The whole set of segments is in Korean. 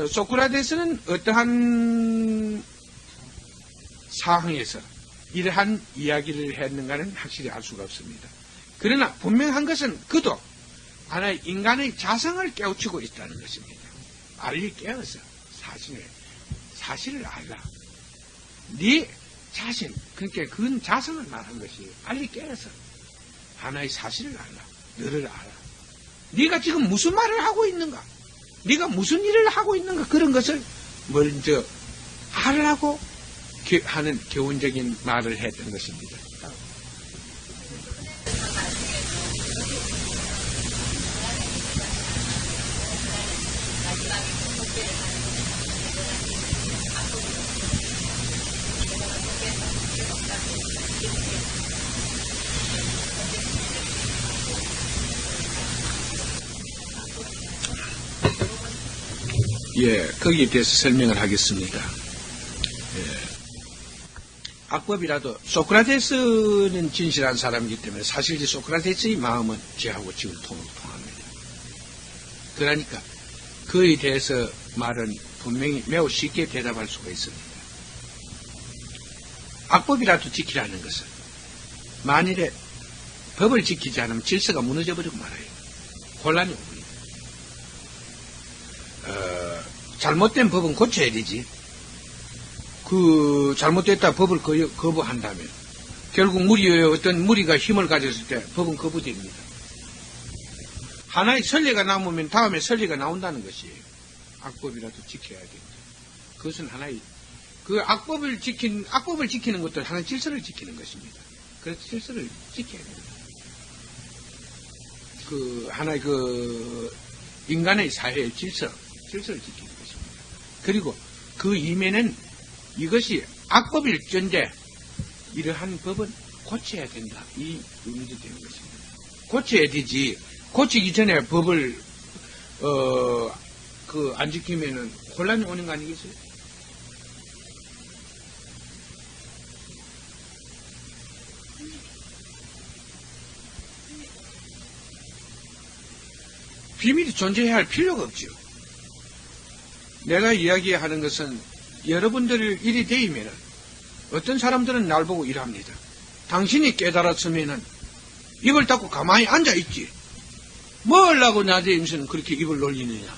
소크라테스는 어떠한 상황에서 이러한 이야기를 했는가는 확실히 알 수가 없습니다. 그러나 분명한 것은 그도 하나의 인간의 자성을 깨우치고 있다는 것입니다. 알리 깨어서 사실을 알라. 네 자신, 그러니까 그 자성을 말한 것이 알리 깨어서 하나의 사실을 알라. 너를 알아. 네가 지금 무슨 말을 하고 있는가? 네가 무슨 일을 하고 있는가? 그런 것을 먼저 알라고 하는 교훈적인 말을 했던 것입니다. 예, 거기에 대해서 설명을 하겠습니다. 악법이라도 소크라테스는 진실한 사람이기 때문에 사실 소크라테스의 마음은 저하고 지금 통합니다. 그러니까 그에 대해서 말은 분명히 매우 쉽게 대답할 수가 있습니다. 악법이라도 지키라는 것은 만일에 법을 지키지 않으면 질서가 무너져버리고 말아요. 혼란이 오버립니다. 잘못된 법은 고쳐야 되지. 잘못됐다 법을 거부한다면 결국 어떤 무리가 힘을 가졌을 때 법은 거부됩니다. 하나의 선례가 남으면 다음에 선례가 나온다는 것이에요. 악법이라도 지켜야 됩니다. 그것은 하나의 악법을 지키는 것도 하나의 질서를 지키는 것입니다. 그래서 질서를 지켜야 됩니다. 하나의 인간의 사회의 질서를 지키는 것입니다. 그리고 그 이면은 이것이 악법일전데 이러한 법은 고쳐야 된다. 이 의미도 되는 것입니다. 고쳐야 되지. 고치기 전에 법을 안 지키면은 혼란이 오는 거 아니겠어요? 비밀이 존재해야 할 필요가 없죠. 내가 이야기하는 것은 여러분들 일이 되면 어떤 사람들은 날 보고 일합니다. 당신이 깨달았으면 입을 닫고 가만히 앉아있지. 뭘 하고 나한테 임신은 그렇게 입을 놀리느냐.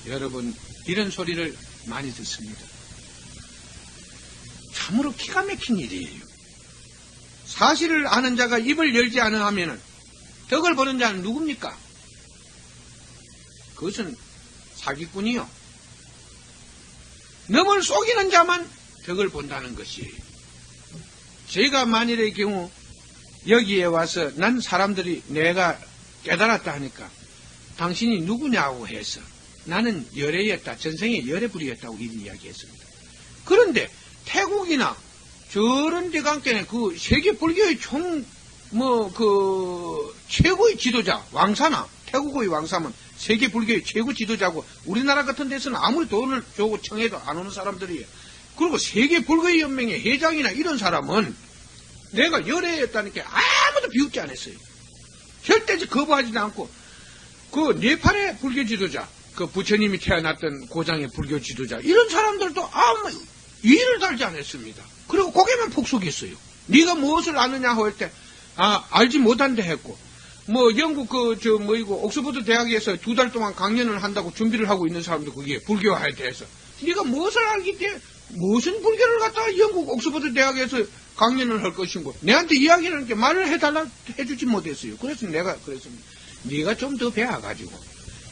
여러분 이런 소리를 많이 듣습니다. 참으로 기가 막힌 일이에요. 사실을 아는 자가 입을 열지 않으면 덕을 보는 자는 누굽니까? 그것은 사기꾼이요. 넘을 속이는 자만 덕을 본다는 것이에요. 제가 만일의 경우 여기에 와서 난 사람들이 내가 깨달았다 하니까 당신이 누구냐고 해서 나는 열애였다. 전생에 열애불이었다고 이런 이야기했습니다. 그런데 태국이나 저런 데 관계는 세계 불교의 최고의 지도자, 왕사나 태국의 왕사면 세계 불교의 최고 지도자고 우리나라 같은 데서는 아무리 돈을 주고 청해도 안 오는 사람들이에요. 그리고 세계 불교의 연맹의 회장이나 이런 사람은 내가 열애였다니까 아무도 비웃지 않았어요. 절대 거부하지도 않고 네팔의 불교 지도자, 부처님이 태어났던 고장의 불교 지도자 이런 사람들도 아무 이의를 달지 않았습니다. 그리고 고개만 푹 숙였어요. 네가 무엇을 아느냐 할 때 알지 못한다 했고 영국 옥스퍼드 대학에서 2달 동안 강연을 한다고 준비를 하고 있는 사람도 거기에 불교화에 대해서 네가 무엇을 알기 때문에 무슨 불교를 갖다가 영국 옥스퍼드 대학에서 강연을 할 것인고 내한테 이야기를 하니까 말을 해주지 못했어요. 그래서 내가 그랬습니다. 네가 좀 더 배워가지고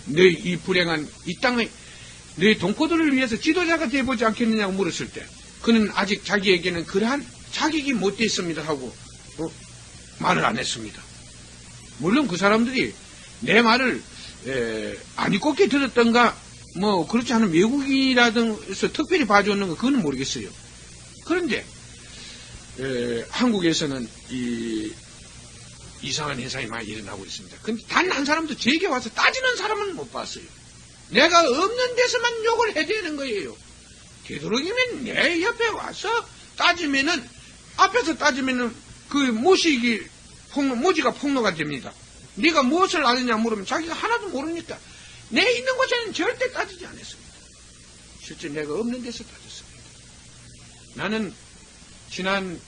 너 이 불행한 이 땅의 너 동포들을 위해서 지도자가 되어보지 않겠느냐고 물었을 때 그는 아직 자기에게는 그러한 자격이 못 됐습니다 하고 말을 안 했습니다. 물론 그 사람들이 내 말을 아니 곱게 들었던가 그렇지 않은 외국이라든가 특별히 봐줬는 거 그건 모르겠어요. 그런데 한국에서는 이상한 현상이 많이 일어나고 있습니다. 근데 단 한 사람도 제게 와서 따지는 사람은 못 봤어요. 내가 없는 데서만 욕을 해야 되는 거예요. 되도록이면 내 옆에 와서 따지면은 앞에서 따지면은 모지가 폭로가 됩니다. 네가 무엇을 아느냐 물으면 자기가 하나도 모르니까 내 있는 곳에는 절대 따지지 않았습니다. 실제 내가 없는 데서 따졌습니다. 나는 지난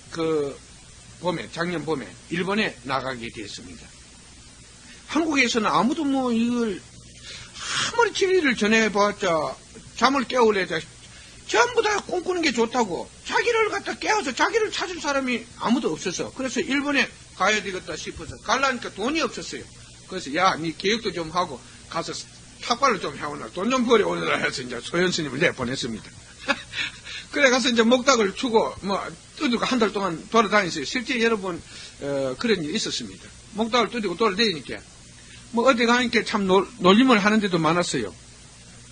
작년 봄에 일본에 나가게 됐습니다. 한국에서는 아무도 이걸 아무리 진리를 전해봤자 잠을 깨우려자 전부 다 꿈꾸는 게 좋다고 자기를 갖다 깨워서 자기를 찾을 사람이 아무도 없어서 그래서 일본에 가야 되겠다 싶어서 가려니까 돈이 없었어요. 그래서 야, 니 계획도 좀 하고 가서 탁발을 좀 해오라. 돈 좀 벌여오느라 해서 이제 소연 스님을 내보냈습니다. 그래 가서 이제 목닥을 추고 두드리고 한 달 동안 돌아다녔어요. 실제 여러 번 그런 일이 있었습니다. 목닥을 두드리고 돌아다니니까 어디 가니까 참 놀림을 하는 데도 많았어요.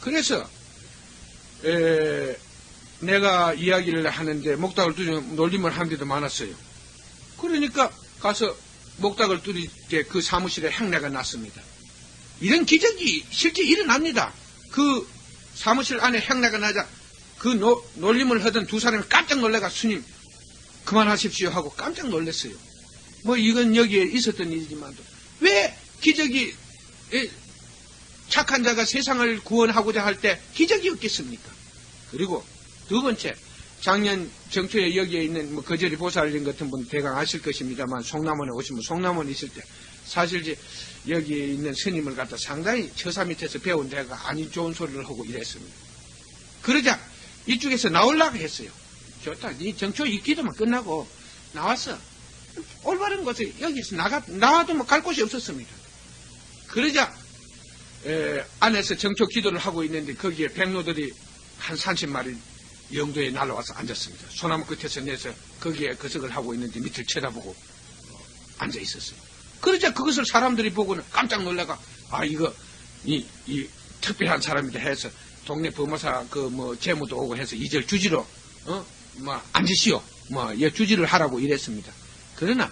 그래서 내가 이야기를 하는데 목닥을 두드리고 놀림을 하는 데도 많았어요. 그러니까 가서 목닥을 두드릴 때 그 사무실에 향내가 났습니다. 이런 기적이 실제 일어납니다. 그 사무실 안에 향내가 나자 그 놀림을 하던 두 사람이 깜짝 놀래가 스님 그만하십시오 하고 깜짝 놀랐어요. 이건 여기에 있었던 일이지만 왜 기적이 착한 자가 세상을 구원하고자 할 때 기적이 없겠습니까? 그리고 두 번째 작년 정초에 여기에 있는 거저리 보살님 같은 분 대강 아실 것입니다만 송남원에 오시면 송남원에 있을 때 사실 여기에 있는 스님을 갖다 상당히 처사 밑에서 배운 데가 아니 좋은 소리를 하고 이랬습니다. 그러자 이쪽에서 나오려고 했어요. 좋다. 이 정초 이 기도만 끝나고 나와서 올바른 곳에 여기서 나와도 갈 곳이 없었습니다. 그러자 안에서 정초 기도를 하고 있는데 거기에 백로들이 한 30마리 영도에 날아와서 앉았습니다. 소나무 끝에서 내서 거기에 거석을 하고 있는데 밑을 쳐다보고 앉아 있었어요. 그러자 그것을 사람들이 보고는 깜짝 놀라가 이거 이 특별한 사람이다 해서 동네 범어사 재무도 오고 해서 이절 주지로 앉으시오 주지를 하라고 이랬습니다. 그러나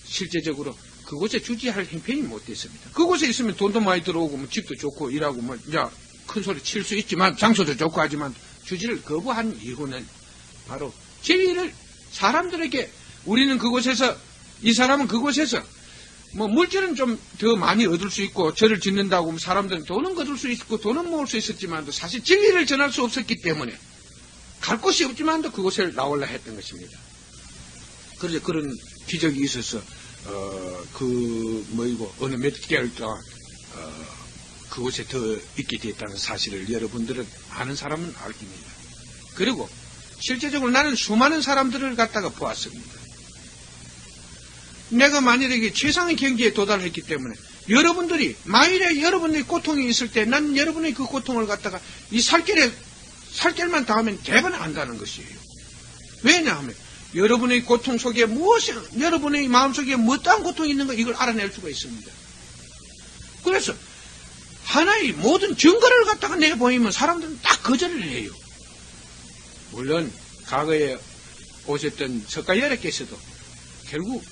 실제적으로 그곳에 주지할 형편이 못 됐습니다. 그곳에 있으면 돈도 많이 들어오고 집도 좋고 일하고 큰 소리 칠 수 있지만 장소도 좋고 하지만 주지를 거부한 이유는 바로 진리를 사람들에게 우리는 그곳에서 이 사람은 그곳에서 물질은 좀 더 많이 얻을 수 있고 절을 짓는다고 사람들은 돈은 거둘 수 있고 돈은 모을 수 있었지만 사실 진리를 전할 수 없었기 때문에 갈 곳이 없지만 그곳을 나올라 했던 것입니다. 그래서 그런 기적이 있어서 어느 몇 개월 동안 그곳에 더 있게 됐다는 사실을 여러분들은 아는 사람은 알깁니다. 그리고 실제적으로 나는 수많은 사람들을 갖다가 보았습니다. 내가 만일에 최상의 경지에 도달했기 때문에 여러분들이 만일에 여러분의 고통이 있을 때 난 여러분의 그 고통을 갖다가 이 살결만 닿으면 대번 안다는 것이에요. 왜냐하면 여러분의 고통 속에 무엇이 여러분의 마음속에 어떠한 고통이 있는가 이걸 알아낼 수가 있습니다. 그래서 하나의 모든 증거를 갖다가 내보이면 사람들은 딱 거절을 해요. 물론 과거에 오셨던 석가열애께서도 결국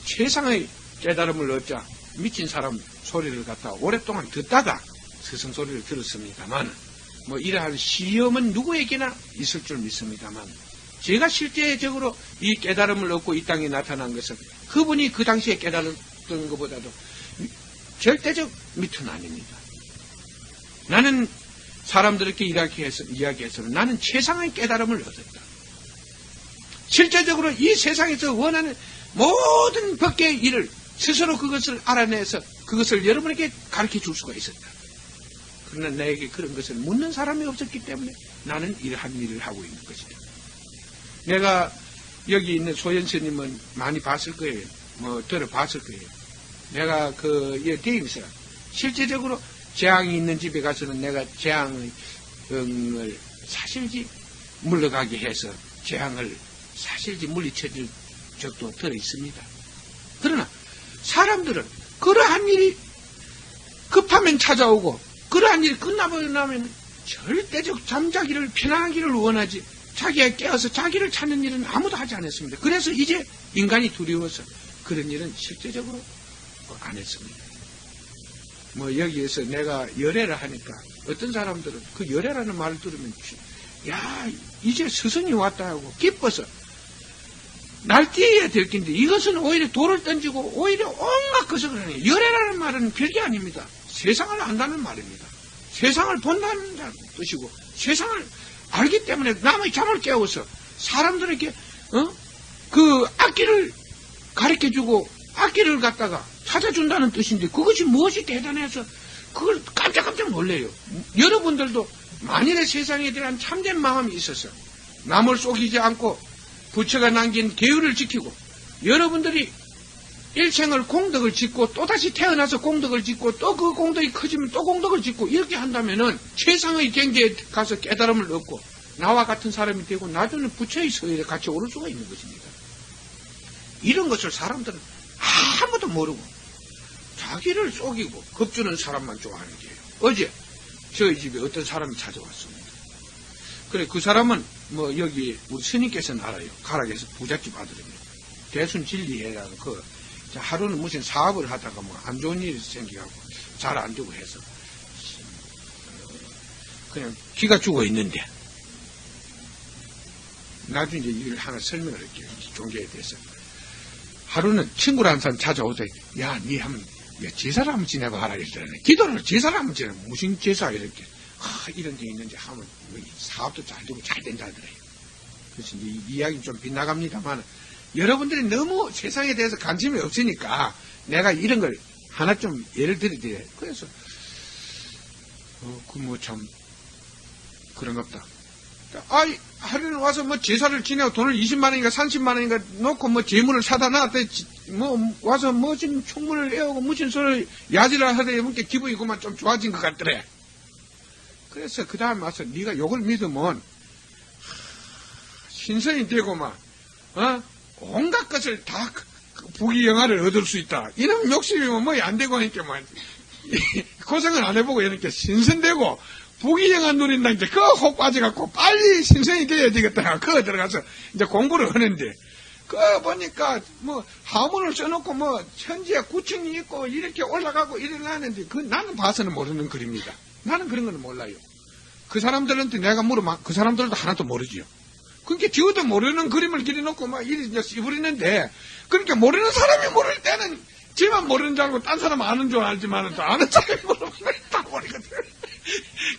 최상의 깨달음을 얻자 미친 사람 소리를 갖다 오랫동안 듣다가 스승 소리를 들었습니다만 이러한 시험은 누구에게나 있을 줄 믿습니다만 제가 실제적으로 이 깨달음을 얻고 이 땅에 나타난 것은 그분이 그 당시에 깨달았던 것보다도 절대적 미투는 아닙니다. 나는 사람들에게 이야기해서는 나는 최상의 깨달음을 얻었다. 실제적으로 이 세상에서 원하는 모든 법계의 일을 스스로 그것을 알아내서 그것을 여러분에게 가르쳐 줄 수가 있었다. 그러나 나에게 그런 것을 묻는 사람이 없었기 때문에 나는 이러한 일을 하고 있는 것이다. 내가 여기 있는 소연스님은 많이 봤을 거예요. 들어봤을 거예요. 내가 대임서 실제적으로 재앙이 있는 집에 가서는 내가 재앙을 사실지 물러가게 해서 재앙을 사실지 물리쳐줄 적도 들어 있습니다. 그러나 사람들은 그러한 일이 급하면 찾아오고 그러한 일이 끝나고 나면 절대적 잠자기를 편안하기를 원하지 자기가 깨어서 자기를 찾는 일은 아무도 하지 않았습니다. 그래서 이제 인간이 두려워서 그런 일은 실제적으로 안 했습니다. 여기에서 내가 열애를 하니까 어떤 사람들은 그 열애라는 말을 들으면 야 이제 스승이 왔다 하고 기뻐서 날뛰어야 될 텐데 이것은 오히려 돌을 던지고 오히려 온갖 것을 하네요. 열애라는 말은 별게 아닙니다. 세상을 안다는 말입니다. 세상을 본다는 뜻이고, 세상을 알기 때문에 남의 잠을 깨워서 사람들에게 그 악기를 가르쳐주고 악기를 갖다가 찾아준다는 뜻인데, 그것이 무엇이 대단해서 그걸 깜짝깜짝 놀래요. 여러분들도 만일의 세상에 대한 참된 마음이 있어서 남을 속이지 않고 부처가 남긴 계율을 지키고, 여러분들이 일생을 공덕을 짓고 또다시 태어나서 공덕을 짓고 또 그 공덕이 커지면 또 공덕을 짓고 이렇게 한다면은 최상의 경계에 가서 깨달음을 얻고 나와 같은 사람이 되고 나중에 부처의 서열에 같이 오를 수가 있는 것입니다. 이런 것을 사람들은 아무도 모르고 자기를 속이고 겁주는 사람만 좋아하는 게예요. 어제 저희 집에 어떤 사람이 찾아왔습니다. 그래, 그 사람은 뭐 여기 우리 스님께서는 알아요. 가락에서 부잣집 아들입니다. 대순진리회라는 하루는 무슨 사업을 하다가 뭐 안 좋은 일이 생겨갖고 잘 안 되고 해서 그냥 기가 죽어 있는데, 나중에 이제 이걸 하나 설명을 할게요. 종교에 대해서. 하루는 친구라는 사람 찾아오서, 야, 니 한번 제사를 한번 지내봐라 이러더라네. 기도를 제사를 한번 지내봐. 무슨 제사 이렇게. 이런 게 있는지 하면 사업도 잘 되고 잘 된다 하더래요. 그래서 이제 이 이야기는 좀 빗나갑니다만, 여러분들이 너무 세상에 대해서 관심이 없으니까 내가 이런 걸 하나 좀 예를 들어드려요. 그래서 참 그런갑다. 하루는 와서 뭐 제사를 지내고 돈을 20만 원인가 30만 원인가 놓고 뭐 재물을 사다 놨대. 뭐 와서 뭐 지금 총문을 외우고 무슨 소리 야지를 하더니 이렇게 기분이 그만 좀 좋아진 것 같더래. 그래서 그 다음에 와서 네가 욕을 믿으면 신선이 되고 막 온갖 것을 다 부귀영화를 얻을 수 있다. 이런 욕심이면 뭐 안 되고 하니까 뭐 고생을 안 해보고 이렇게 신선되고 부귀영화 누린다. 이제 그거 혹 빠져갖고 빨리 신선이 돼야 되겠다. 그거 들어가서 이제 공부를 하는데, 그거 보니까 뭐 하문을 써놓고 뭐 천지에 구층이 있고 이렇게 올라가고 이러는데, 그 나는 봐서는 모르는 글입니다. 나는 그런 건 몰라요. 그 사람들한테 내가 물어봐, 그 사람들도 하나도 모르지요. 그러니까 지어도 모르는 그림을 그려놓고 막 이리 이제 씹으리는데, 그러니까 모르는 사람이 모를 때는 지만 모르는 줄 알고 딴 사람 아는 줄 알지만은 또 아는 사람이 모르면 다 모르거든.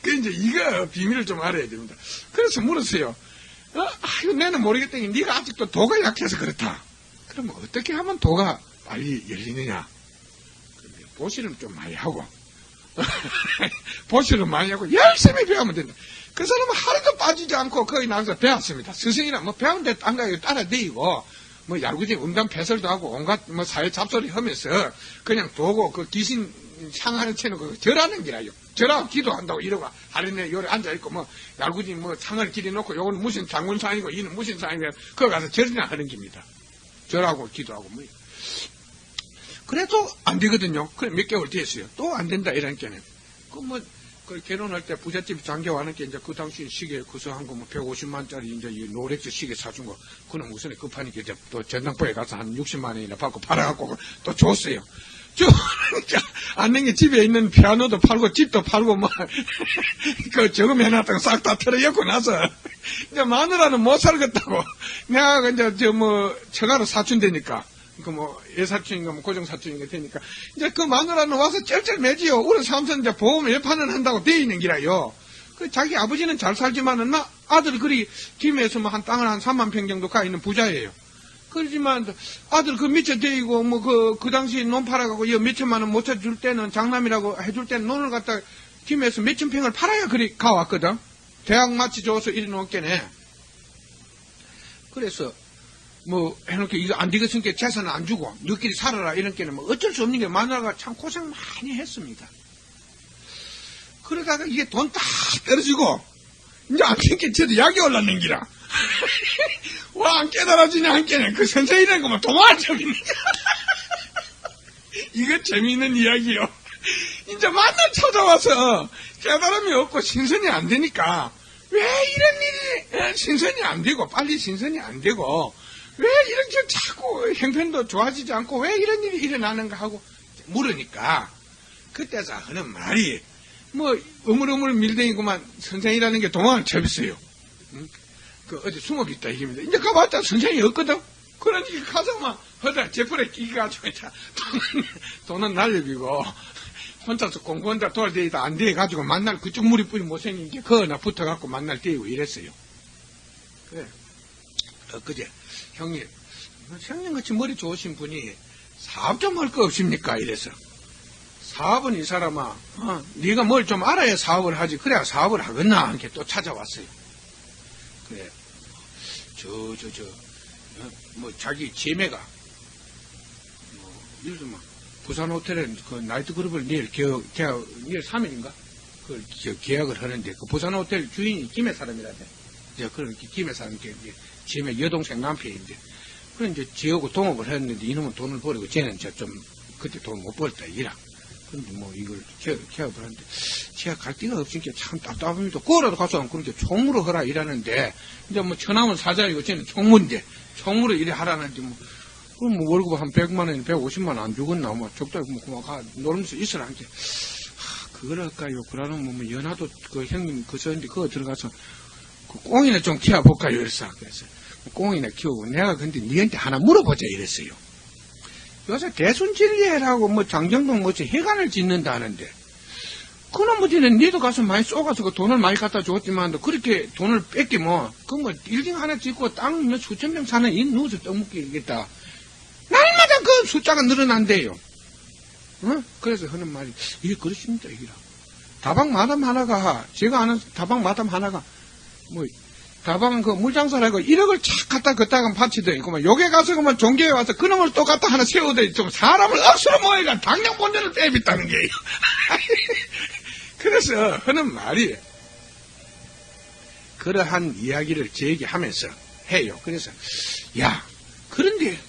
그 이제 이거 비밀을 좀 알아야 됩니다. 그래서 물었어요. 이거 내는 모르겠더니 네가 아직도 도가 약해서 그렇다. 그러면 어떻게 하면 도가 빨리 열리느냐? 보시는 좀 많이 하고 보시는 많이 하고 열심히 배우면 된다. 그 사람은 하루도 빠지지 않고 거기 나가서 배웠습니다. 스승이랑 뭐 배운 데 안 가요. 따라다니고 뭐 야구지 음담 패설도 하고 온갖 뭐 사회 잡소리 하면서 그냥 도고 그 귀신 상하는 채는 그 절하는 기라요. 절하고 기도한다고 이러고 하루네 요래 앉아있고 뭐 야구지 뭐 상을 길이 놓고 요거는 무슨 장군상이고 이는 무슨 상이고 거기 가서 절이나 하는 겁니다. 절하고 기도하고 뭐. 그래도 안 되거든요. 그래 몇 개월 됐어요. 또 안 된다 이러니까는. 그 결혼할 때 부잣집 장교하는 게 이제 그 당시 시계 구성한 거 뭐 150만짜리 이제 이 노렉스 시계 사준 거, 그는 우선에 급하니까 이제 또 전당포에 가서 한 60만 원이나 받고 팔아갖고 또 줬어요. 안능이 집에 있는 피아노도 팔고 집도 팔고 뭐 그 저금해놨다가 싹 다 털어엮고 나서 이제 마누라는 못 살겠다고 내가 이제 처가로 사춘되니까 그 뭐 예사춘인가 뭐 고정사춘인가 되니까 이제 그 마누라는 와서 쩔쩔매지요. 우리 삼선 이제 보험 예판을 한다고 돼 있는 기라요. 그 자기 아버지는 잘 살지만은 아들 그리 김해에서 뭐 한 땅을 한 3만 평 정도 가 있는 부자예요. 그렇지만 아들 그 밑에 대이고 뭐 그 당시 논 팔아가고 이 몇천만 원 못 쳐줄 때는 장남이라고 해줄 때는 논을 갖다 김해에서 몇천 평을 팔아야 그리 가왔거든. 대학 마치 줘서 이리 놓겠네. 그래서 뭐 해놓게 이거 안 되겠으니까 재산을 안 주고 너끼리 살아라 이런 게는 뭐 어쩔 수 없는 게 마누라가 참 고생 많이 했습니다. 그러다가 이게 돈 딱 떨어지고 이제 안 되니까 저도 약이 올랐는 기라. 와, 안 깨달아지냐 안 깨네. 그 선생이라는 거만 도망을 좀 있는 이거 재미있는 이야기요. 이제 만날 찾아와서 깨달음이 없고 신선이 안 되니까 왜 이런 일이 신선이 안 되고 빨리 신선이 안 되고 왜 이렇게 자꾸 형편도 좋아지지 않고 왜 이런 일이 일어나는가 하고 물으니까 그때서 하는 말이 뭐 우물우물 밀댕이구만 선생이라는 게 도망을 쳐봤어요. 그 어디 숨어 있다 이깁니다. 이제 가봤자 선생이 없거든. 그러니까 가서 막 허다 제풀에 끼가지고 돈은 날려비고 혼자서 공부 혼자 돌아다니다 안 돼가지고 만날 그쪽 무리 뿌리 못생긴 게 그거나 붙어갖고 만날 때이고 이랬어요. 그래. 그제 형님같이 머리 좋으신 분이 사업 좀 할 거 없습니까? 이래서. 사업은 이 사람아, 네가 뭘 좀 알아야 사업을 하지. 그래야 사업을 하겠나? 이렇게 또 찾아왔어요. 그래. 자기 제매가, 예를 들면, 부산 호텔에 그 나이트 그룹을 내일 내일 3일인가? 그 계약을 하는데, 그 부산 호텔 주인이 김해 사람이라대. 그런 김해 사람, 제매 여동생 남편인데, 그래 이제 지하고 동업을 했는데, 이놈은 돈을 버리고, 쟤는 그때 돈 못 벌었다, 이라. 근데 이걸 계약을 하는데, 제가 갈 데가 없으니까 참 답답합니다. 그거라도 가서 그렇게 총무로 하라 이러는데, 이제 천하면 사자이고, 쟤는 총무인데, 총무로 이래 하라는데, 그럼 월급 한 100만원, 150만원 안 주겠나, 적당히 놀면서 있으라. 이제, 그걸 할까요? 그러면 연하도 그 형님 그서인데, 그거 들어가서, 그 꽁이나 좀 키워볼까요? 그래서 꽁이나 키우고, 내가 근데 니한테 하나 물어보자 이랬어요. 요새 대순진리회라고 장정동 해관을 짓는다는데, 그놈들은 니도 가서 많이 쏘가서 그 돈을 많이 갖다 줬지만, 그렇게 돈을 뺏기면, 빌딩 하나 짓고 땅 수천 명 사는 인 누워서 떡먹기겠다. 날마다 그 숫자가 늘어난대요. 그래서 하는 말이, 이게 그렇습니다, 이기라. 다방 마담 하나가, 제가 아는 다방 마담 하나가, 다방 그 물장사라고 1억을 착 갖다 걷다가 바치더니, 요게 가서 종교에 와서 그놈을 또 갖다 하나 세우더니 좀 사람을 억수로 모여가 당장 본전을 빼빗다는 게요. 그래서 하는 말이, 그러한 이야기를 제기하면서 해요. 그래서, 그런데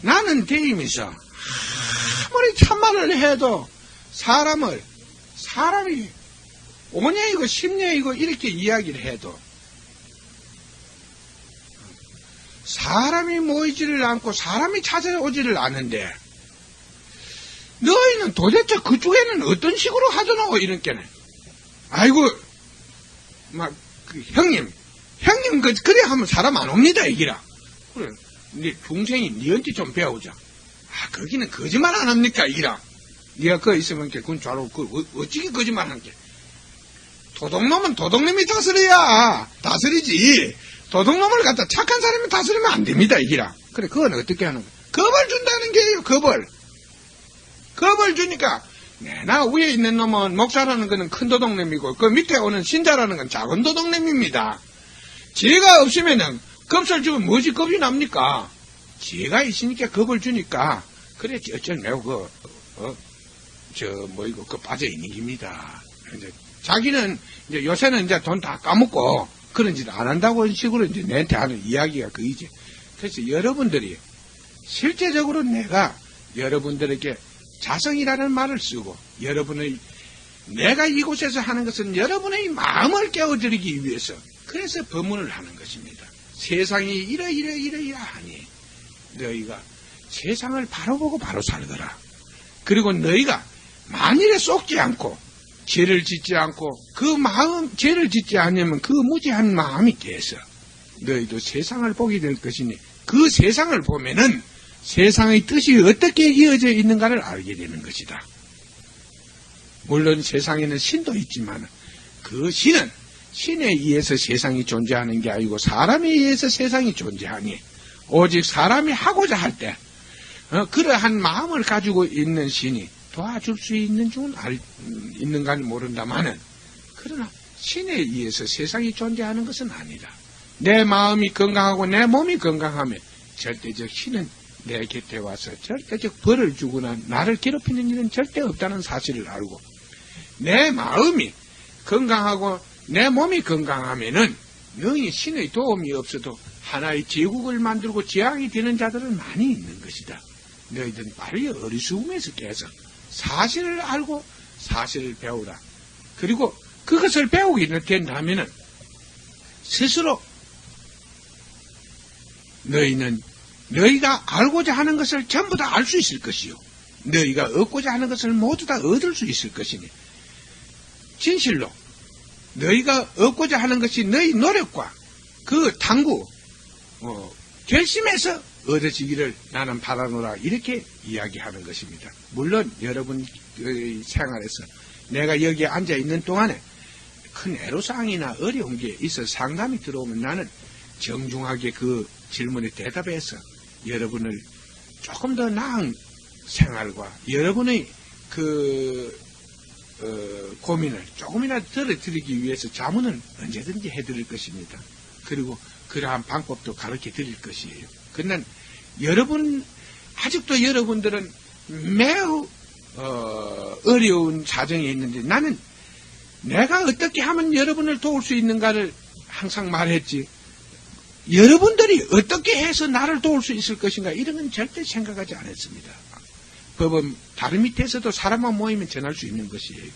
나는 대임에서 아무리 참말을 해도 사람이 5년이고 10년이고 이렇게 이야기를 해도 사람이 모이지를 않고 사람이 찾아오지를 않는데 너희는 도대체 그쪽에는 어떤 식으로 하더노? 이런 게네. 아이고 형님 그래 하면 사람 안 옵니다 이기라. 그래 네 중생이 니한테 좀 배우자. 거기는 거짓말 안 합니까 이기라. 네가 그거 있으면 그건 잘 알고 어찌게 거짓말 한 게. 도둑놈은 도둑놈이 다스리지. 도둑놈을 갖다 착한 사람이 다스리면 안 됩니다, 이기라. 그래, 그건 어떻게 하는 거야? 겁을 준다는 게예요, 겁을. 겁을 주니까, 나 위에 있는 놈은 목사라는 거는 큰 도둑놈이고, 그 밑에 오는 신자라는 건 작은 도둑놈입니다. 지혜가 없으면은, 겁을 주면 뭐지 겁이 납니까? 지혜가 있으니까 겁을 주니까, 그래, 어쩔 매우 빠져 있는 겁니다. 자기는, 이제 요새는 이제 돈 다 까먹고, 그런 짓 안 한다고 이런 식으로 이제 내한테 하는 이야기가 그이지. 그래서 여러분들이, 실제적으로 내가 여러분들에게 자성이라는 말을 쓰고, 내가 이곳에서 하는 것은 여러분의 마음을 깨워드리기 위해서, 그래서 법문을 하는 것입니다. 세상이 이러이러하니, 너희가 세상을 바로 보고 바로 살거라. 그리고 너희가 만일에 속지 않고, 죄를 짓지 않고 죄를 짓지 않으면 그 무지한 마음이 돼서 너희도 세상을 보게 될 것이니 그 세상을 보면은 세상의 뜻이 어떻게 이어져 있는가를 알게 되는 것이다. 물론 세상에는 신도 있지만 그 신은 신에 의해서 세상이 존재하는 게 아니고 사람에 의해서 세상이 존재하니 오직 사람이 하고자 할 때 그러한 마음을 가지고 있는 신이 도와줄 수 있는가는 모른다마는 그러나 신에 의해서 세상이 존재하는 것은 아니다. 내 마음이 건강하고 내 몸이 건강하면 절대적 신은 내 곁에 와서 절대적 벌을 주거나 나를 괴롭히는 일은 절대 없다는 사실을 알고 내 마음이 건강하고 내 몸이 건강하면은 영이 신의 도움이 없어도 하나의 제국을 만들고 재앙이 되는 자들은 많이 있는 것이다. 너희들은 빨리 어리숙음에서 깨서 사실을 알고 사실을 배우라. 그리고 그것을 배우게 된다면은 스스로 너희가 알고자 하는 것을 전부 다 알 수 있을 것이요. 너희가 얻고자 하는 것을 모두 다 얻을 수 있을 것이니 진실로 너희가 얻고자 하는 것이 너희 노력과 그 탐구 결심해서 얻어지기를 나는 바라노라 이렇게 이야기하는 것입니다. 물론 여러분의 생활에서 내가 여기에 앉아 있는 동안에 큰 애로사항이나 어려운 게 있어 상담이 들어오면 나는 정중하게 그 질문에 대답해서 여러분을 조금 더 나은 생활과 여러분의 고민을 조금이나 덜어드리기 위해서 자문은 언제든지 해드릴 것입니다. 그리고 그러한 방법도 가르쳐 드릴 것이에요. 그러나 아직도 여러분들은 매우 어려운 사정에 있는데 나는 내가 어떻게 하면 여러분을 도울 수 있는가를 항상 말했지, 여러분들이 어떻게 해서 나를 도울 수 있을 것인가 이런 건 절대 생각하지 않았습니다. 법은 다른 밑에서도 사람만 모이면 전할 수 있는 것이에요.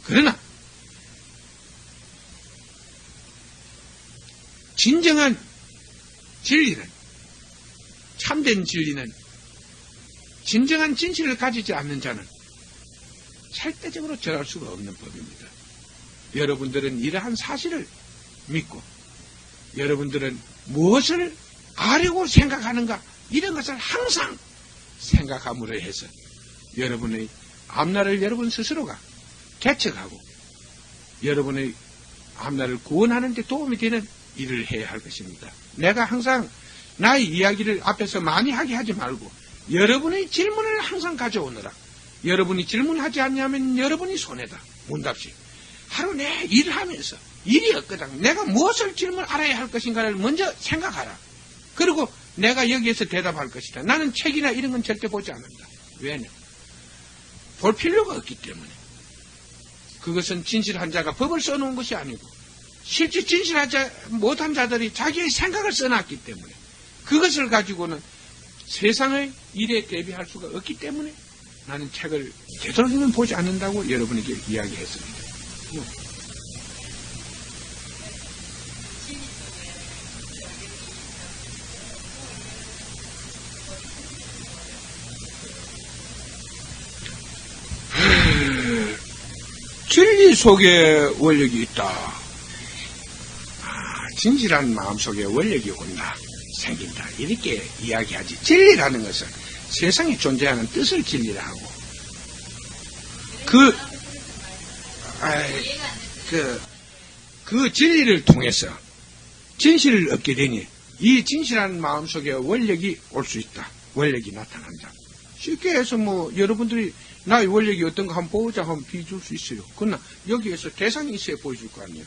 그러나 진정한 진리는, 참된 진리는, 진정한 진실을 가지지 않는 자는 절대적으로 전할 수가 없는 법입니다. 여러분들은 이러한 사실을 믿고 여러분들은 무엇을 아려고 생각하는가 이런 것을 항상 생각함으로 해서 여러분의 앞날을 여러분 스스로가 개척하고 여러분의 앞날을 구원하는 데 도움이 되는 일을 해야 할 것입니다. 내가 항상 나의 이야기를 앞에서 많이 하게 하지 말고 여러분의 질문을 항상 가져오느라, 여러분이 질문하지 않냐면 여러분이 손해다. 문답시. 하루 내 일을 하면서 일이 없거든. 내가 무엇을 질문 알아야 할 것인가를 먼저 생각하라. 그리고 내가 여기에서 대답할 것이다. 나는 책이나 이런 건 절대 보지 않는다. 왜냐? 볼 필요가 없기 때문에. 그것은 진실한 자가 법을 써놓은 것이 아니고 실제 진실하지 못한 자들이 자기의 생각을 써놨기 때문에 그것을 가지고는 세상의 일에 대비할 수가 없기 때문에 나는 책을 되도록이면 보지 않는다고 여러분에게 이야기했습니다. 진리 속에 원력이 있다. 진실한 마음 속에 원력이 온다. 생긴다. 이렇게 이야기하지. 진리라는 것은 세상에 존재하는 뜻을 진리라 하고 그 진리를 통해서 진실을 얻게 되니 이 진실한 마음 속에 원력이 올 수 있다. 원력이 나타난다. 쉽게 해서 여러분들이 나의 원력이 어떤가 한번 보자 하면 비줄 수 있어요. 그러나 여기에서 대상이 있어야 보여줄 거 아니에요.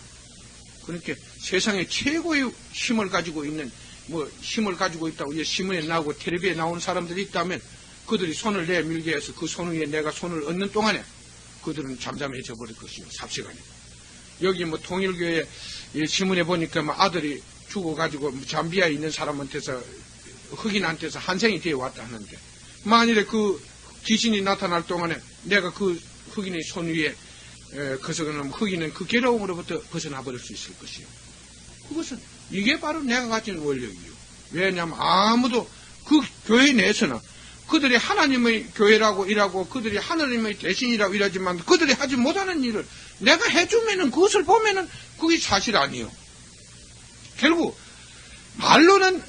그러니까 세상에 최고의 힘을 가지고 있는 힘을 가지고 있다고 신문에 나오고 텔레비에 나오는 사람들이 있다면 그들이 손을 내밀게 해서 그 손 위에 내가 손을 얹는 동안에 그들은 잠잠해져 버릴 것이요. 삽시간에. 여기 통일교회 신문에 보니까 아들이 죽어가지고 잠비아에 있는 사람한테서 흑인한테서 한생이 되어 왔다 하는데 만일에 그 귀신이 나타날 동안에 내가 그 흑인의 손 위에 그래서는 흑인은 그 괴로움으로부터 벗어나 버릴 수 있을 것이요. 그것은 이게 바로 내가 가진 원력이요. 왜냐하면 아무도 그 교회 내에서는 그들이 하나님의 교회라고 일하고 그들이 하나님의 대신이라고 일하지만 그들이 하지 못하는 일을 내가 해주면은 그것을 보면은 그게 사실 아니요. 결국 말로는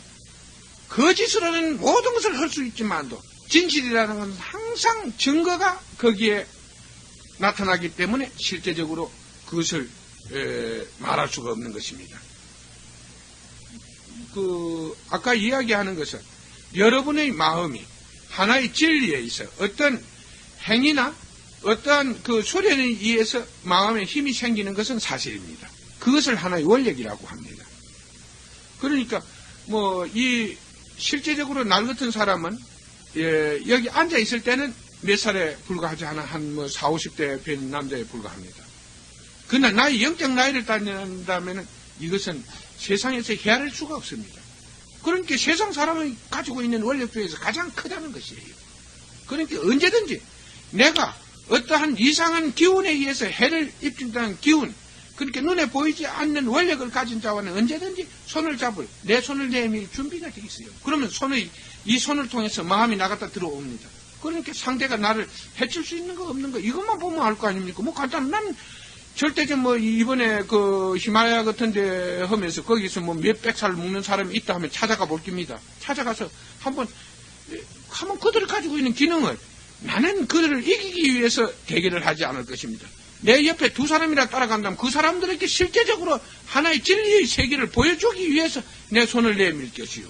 거짓으로는 모든 것을 할 수 있지만도 진실이라는 것은 항상 증거가 거기에 나타나기 때문에 실제적으로 그것을 말할 수가 없는 것입니다. 아까 이야기하는 것은 여러분의 마음이 하나의 진리에 있어 어떤 행위나 어떠한 그 소련에 의해서 마음에 힘이 생기는 것은 사실입니다. 그것을 하나의 원력이라고 합니다. 그러니까 실제적으로 날 같은 사람은 여기 앉아 있을 때는 몇 살에 불과하지 않아 한 40, 50대 된 남자에 불과합니다. 그러나 나의 영적 나이를 따진다면 이것은 세상에서 헤아릴 수가 없습니다. 그러니까 세상 사람이 가지고 있는 원력 중에서 가장 크다는 것이에요. 그러니까 언제든지 내가 어떠한 이상한 기운에 의해서 해를 입힌다는 기운, 그렇게 눈에 보이지 않는 원력을 가진 자와는 언제든지 손을 잡을, 내 손을 내밀 준비가 되어 있어요. 그러면 이 손을 통해서 마음이 나갔다 들어옵니다. 그러니까 상대가 나를 해칠 수 있는 거 없는 거 이것만 보면 알 거 아닙니까? 간단한 난 절대적 뭐 이번에 그 히말라야 같은 데 하면서 거기서 뭐 몇백 살 먹는 사람이 있다 하면 찾아가 볼 겁니다. 찾아가서 한번 그들이 가지고 있는 기능을 나는 그들을 이기기 위해서 대결을 하지 않을 것입니다. 내 옆에 두 사람이라 따라간다면 그 사람들에게 실제적으로 하나의 진리의 세계를 보여주기 위해서 내 손을 내밀 것이요.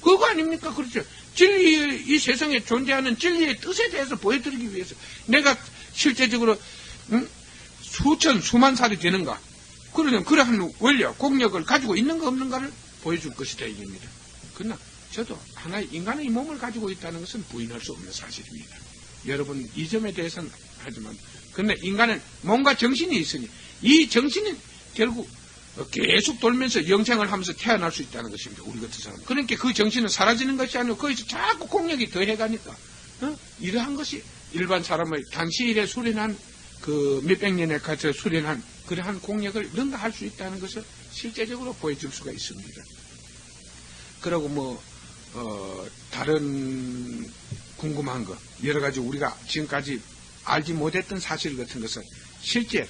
그거 아닙니까? 그렇죠. 진리의, 이 세상에 존재하는 진리의 뜻에 대해서 보여드리기 위해서 내가 실제적으로 수만 살이 되는가? 그러한 원력, 공력을 가지고 있는가 없는가를 보여줄 것이다 이겁니다. 그러나 저도 하나의 인간의 몸을 가지고 있다는 것은 부인할 수 없는 사실입니다. 여러분 이 점에 대해서는 하지만 그런데 인간은 몸과 정신이 있으니 이 정신은 결국 계속 돌면서 영생을 하면서 태어날 수 있다는 것입니다. 우리 같은 사람. 그러니까 그 정신은 사라지는 것이 아니고 거기서 자꾸 공력이 더해가니까 이러한 것이 일반 사람의 단시일에 수련한 그 몇백 년에 가서 수련한 그러한 공력을 능가할 수 있다는 것을 실제적으로 보여줄 수가 있습니다. 그리고 다른 궁금한 거 여러 가지 우리가 지금까지 알지 못했던 사실 같은 것은 실제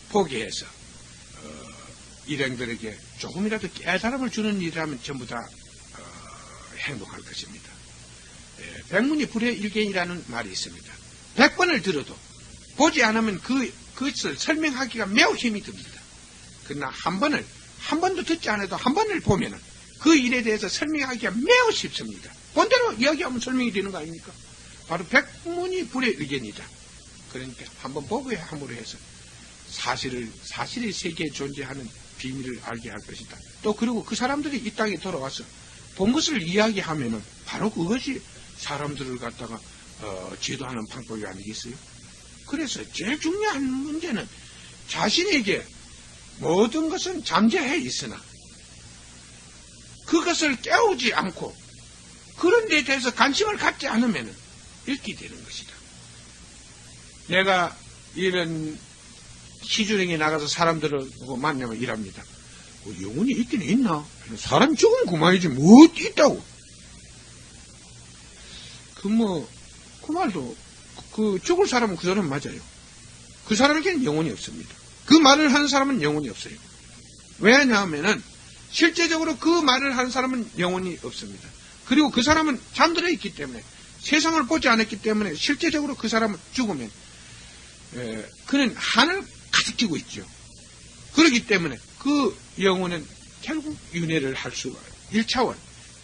포기해서 일행들에게 조금이라도 깨달음을 주는 일이라면 전부 다 행복할 것입니다. 백문이 불여일견이라는 말이 있습니다. 100번을 들어도 보지 않으면 그것을 설명하기가 매우 힘이 듭니다. 그러나 한 번도 듣지 않아도 한 번을 보면은 그 일에 대해서 설명하기가 매우 쉽습니다. 본대로 이야기하면 설명이 되는 거 아닙니까? 바로 백문이 불여일견이다. 그러니까 한번 보고야 함으로 해서 사실의 세계에 존재하는 비밀을 알게 할 것이다. 또 그리고 그 사람들이 이 땅에 돌아와서 본 것을 이야기하면은 바로 그것이 사람들을 갖다가 제도하는 방법이 아니겠어요? 그래서 제일 중요한 문제는 자신에게 모든 것은 잠재해 있으나 그것을 깨우지 않고 그런 데 대해서 관심을 갖지 않으면 읽게 되는 것이다. 내가 이런 시주령에 나가서 사람들을 만나면 이랍니다. 영혼이 있긴 있나? 사람이 죽으면 그만이지 뭐 있다고. 그 말도 죽을 사람은 그 사람 맞아요. 그 사람에게는 영혼이 없습니다. 그 말을 하는 사람은 영혼이 없어요. 왜냐하면은 실제적으로 그 말을 하는 사람은 영혼이 없습니다. 그리고 그 사람은 잠들어 있기 때문에 세상을 보지 않았기 때문에 실제적으로 그 사람은 죽으면 그는 한을 가득 쥐고 있죠. 그렇기 때문에 그 영혼은 결국 윤회를 할 수가 1차원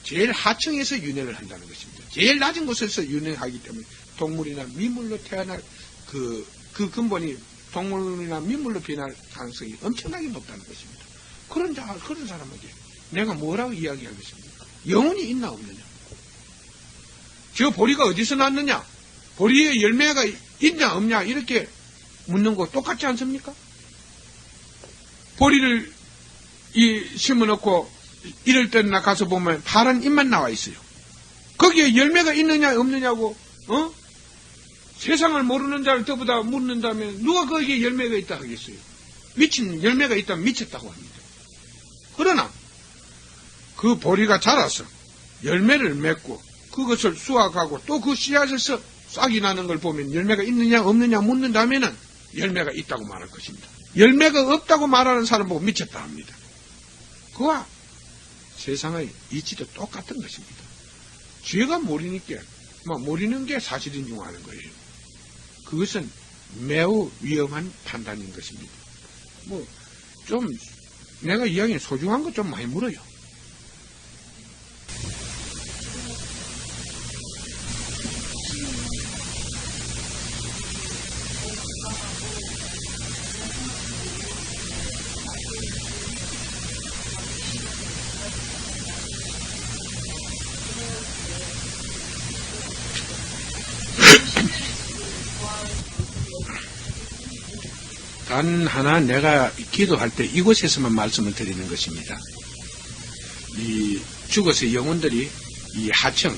제일 하층에서 윤회를 한다는 것입니다. 제일 낮은 곳에서 윤회하기 때문에 동물이나 미물로 태어날 그 근본이 동물이나 민물로 변할 가능성이 엄청나게 높다는 것입니다. 그런 사람에게 내가 뭐라고 이야기하겠습니까? 영혼이 있나 없느냐? 저 보리가 어디서 났느냐? 보리에 열매가 있냐 없냐? 이렇게 묻는 거 똑같지 않습니까? 보리를 심어놓고 이럴 때나 가서 보면 파란 잎만 나와 있어요. 거기에 열매가 있느냐 없느냐고 세상을 모르는 자를 저보다 묻는다면 누가 거기에 열매가 있다 하겠어요? 열매가 있다면 미쳤다고 합니다. 그러나 그 보리가 자라서 열매를 맺고 그것을 수확하고 또 그 씨앗에서 싹이 나는 걸 보면 열매가 있느냐 없느냐 묻는다면 열매가 있다고 말할 것입니다. 열매가 없다고 말하는 사람 보고 미쳤다 합니다. 그와 세상의 이치도 똑같은 것입니다. 죄가 모르니까 모르는 게 사실인 줄 아는 거예요. 그것은 매우 위험한 판단인 것입니다. 내가 이야기는 소중한 거 좀 많이 물어요. 단 하나 내가 기도할 때 이곳에서만 말씀을 드리는 것입니다. 이 죽어서 영혼들이 이 하청,